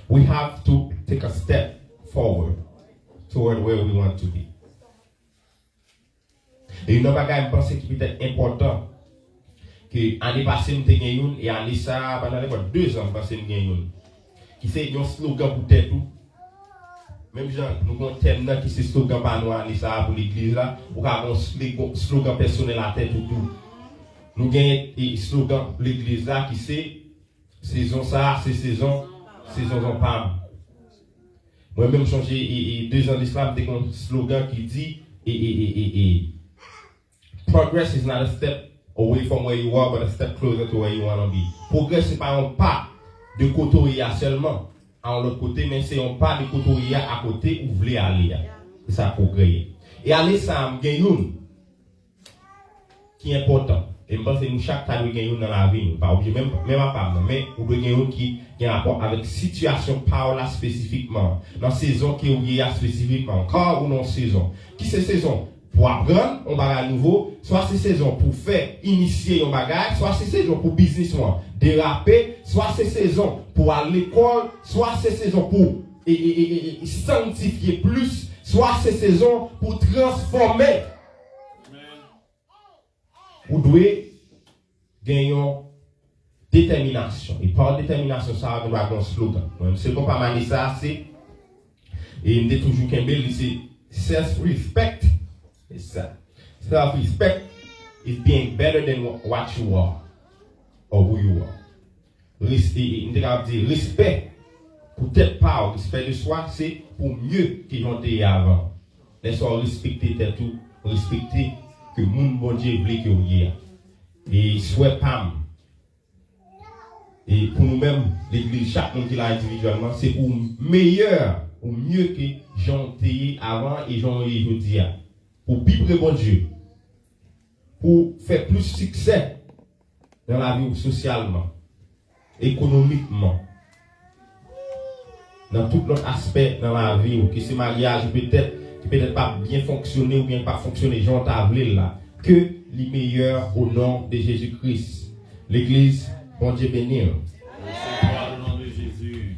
Speaker 5: We have to take a step forward toward where we want to be. Et une bagage, je pense qui peut être important, que l'année passée, nous avons et l'année ça, pendant les 2 ans, passé, nous avons qui c'est un slogan pour tête tout. Même gens, nous avons un thème qui c'est slogan par nous, l'année ça, pour l'église là, ou avons un slogan personnel à tête tout. Nous avons un slogan pour l'église là qui c'est saison ça, c'est saison en palme. Moi-même, j'ai changé 2 ans d'islam, j'ai un slogan qui dit Progress is not a step away from where you are, but a step closer to where you want to be. Progrès, ce n'est pas un pas de côté seulement à l'autre côté, mais c'est un pas de côté à côté où vous voulez aller. C'est ça, progrès. Et aller, ça me gagne qui est important. Et je pense que nous, chaque temps, nous gagnons dans la vie. Pas obligé, même à part, mais nous gagnons qui a un rapport avec situation par là spécifiquement. Dans la saison qui est spécifiquement. Quand ou non saison. Qui c'est saison? Pour apprendre un bagage nouveau, soit c'est saison pour faire initier un bagage, soit c'est saison pour business déraper, soit c'est saison pour aller à l'école, soit c'est saison pour sanctifier plus, soit c'est saison pour transformer. Vous devez gagner détermination. Et par détermination, ça va avoir un slogan. C'est comme pas mal ça, c'est et il dit toujours qu'un bel c'est self-respect. C'est ça. Self-respect is being better than what you are or who you are. Respect pour tête pas, respect de soi, c'est pour mieux qu'ils ont été avant. Laisse-moi respecter tout, respecter que moun bon Dieu voulait que vous y et souhait pas. Et pour nous-mêmes, l'église, chaque monde qui l'a individuellement, c'est pour meilleur ou mieux que j'en étais avant et j'en ai aujourd'hui. Pour vivre bon Dieu. Pour faire plus succès dans la vie socialement, économiquement, dans tout l'autre aspect dans la vie, ou que ce mariage peut-être pas bien fonctionner ou bien pas fonctionner, j'en ai là, que les meilleurs au nom de Jésus-Christ. L'église, bon Dieu bénir.
Speaker 1: Au nom de Jésus.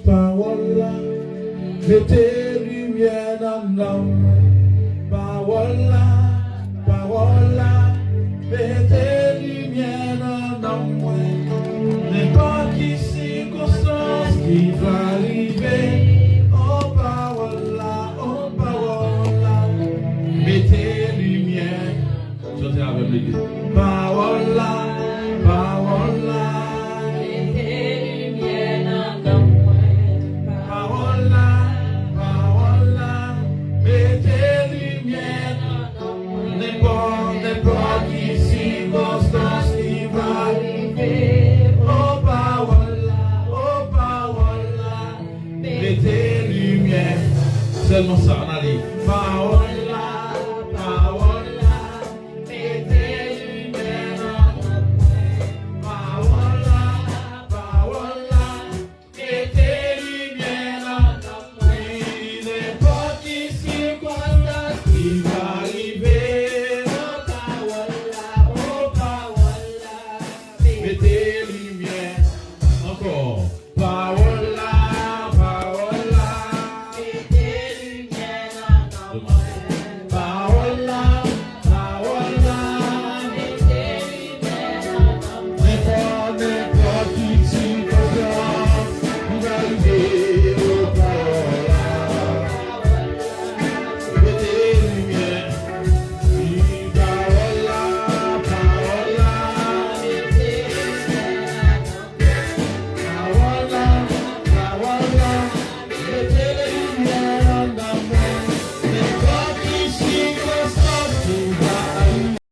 Speaker 7: Parola, mettez lumière dans l'homme. Parola, mettez lumière dans l'homme. N'importe qui circonstance qui va arriver. Oh parola, mettez lumière.
Speaker 1: Chantez avec l'église.
Speaker 7: Parola.
Speaker 1: Seulement ça, on a dit.
Speaker 7: Parola, mettez lumière dans Parola, mettez lumière dans n'importe qui circonstance qui va arriver. Oh Parola, mettez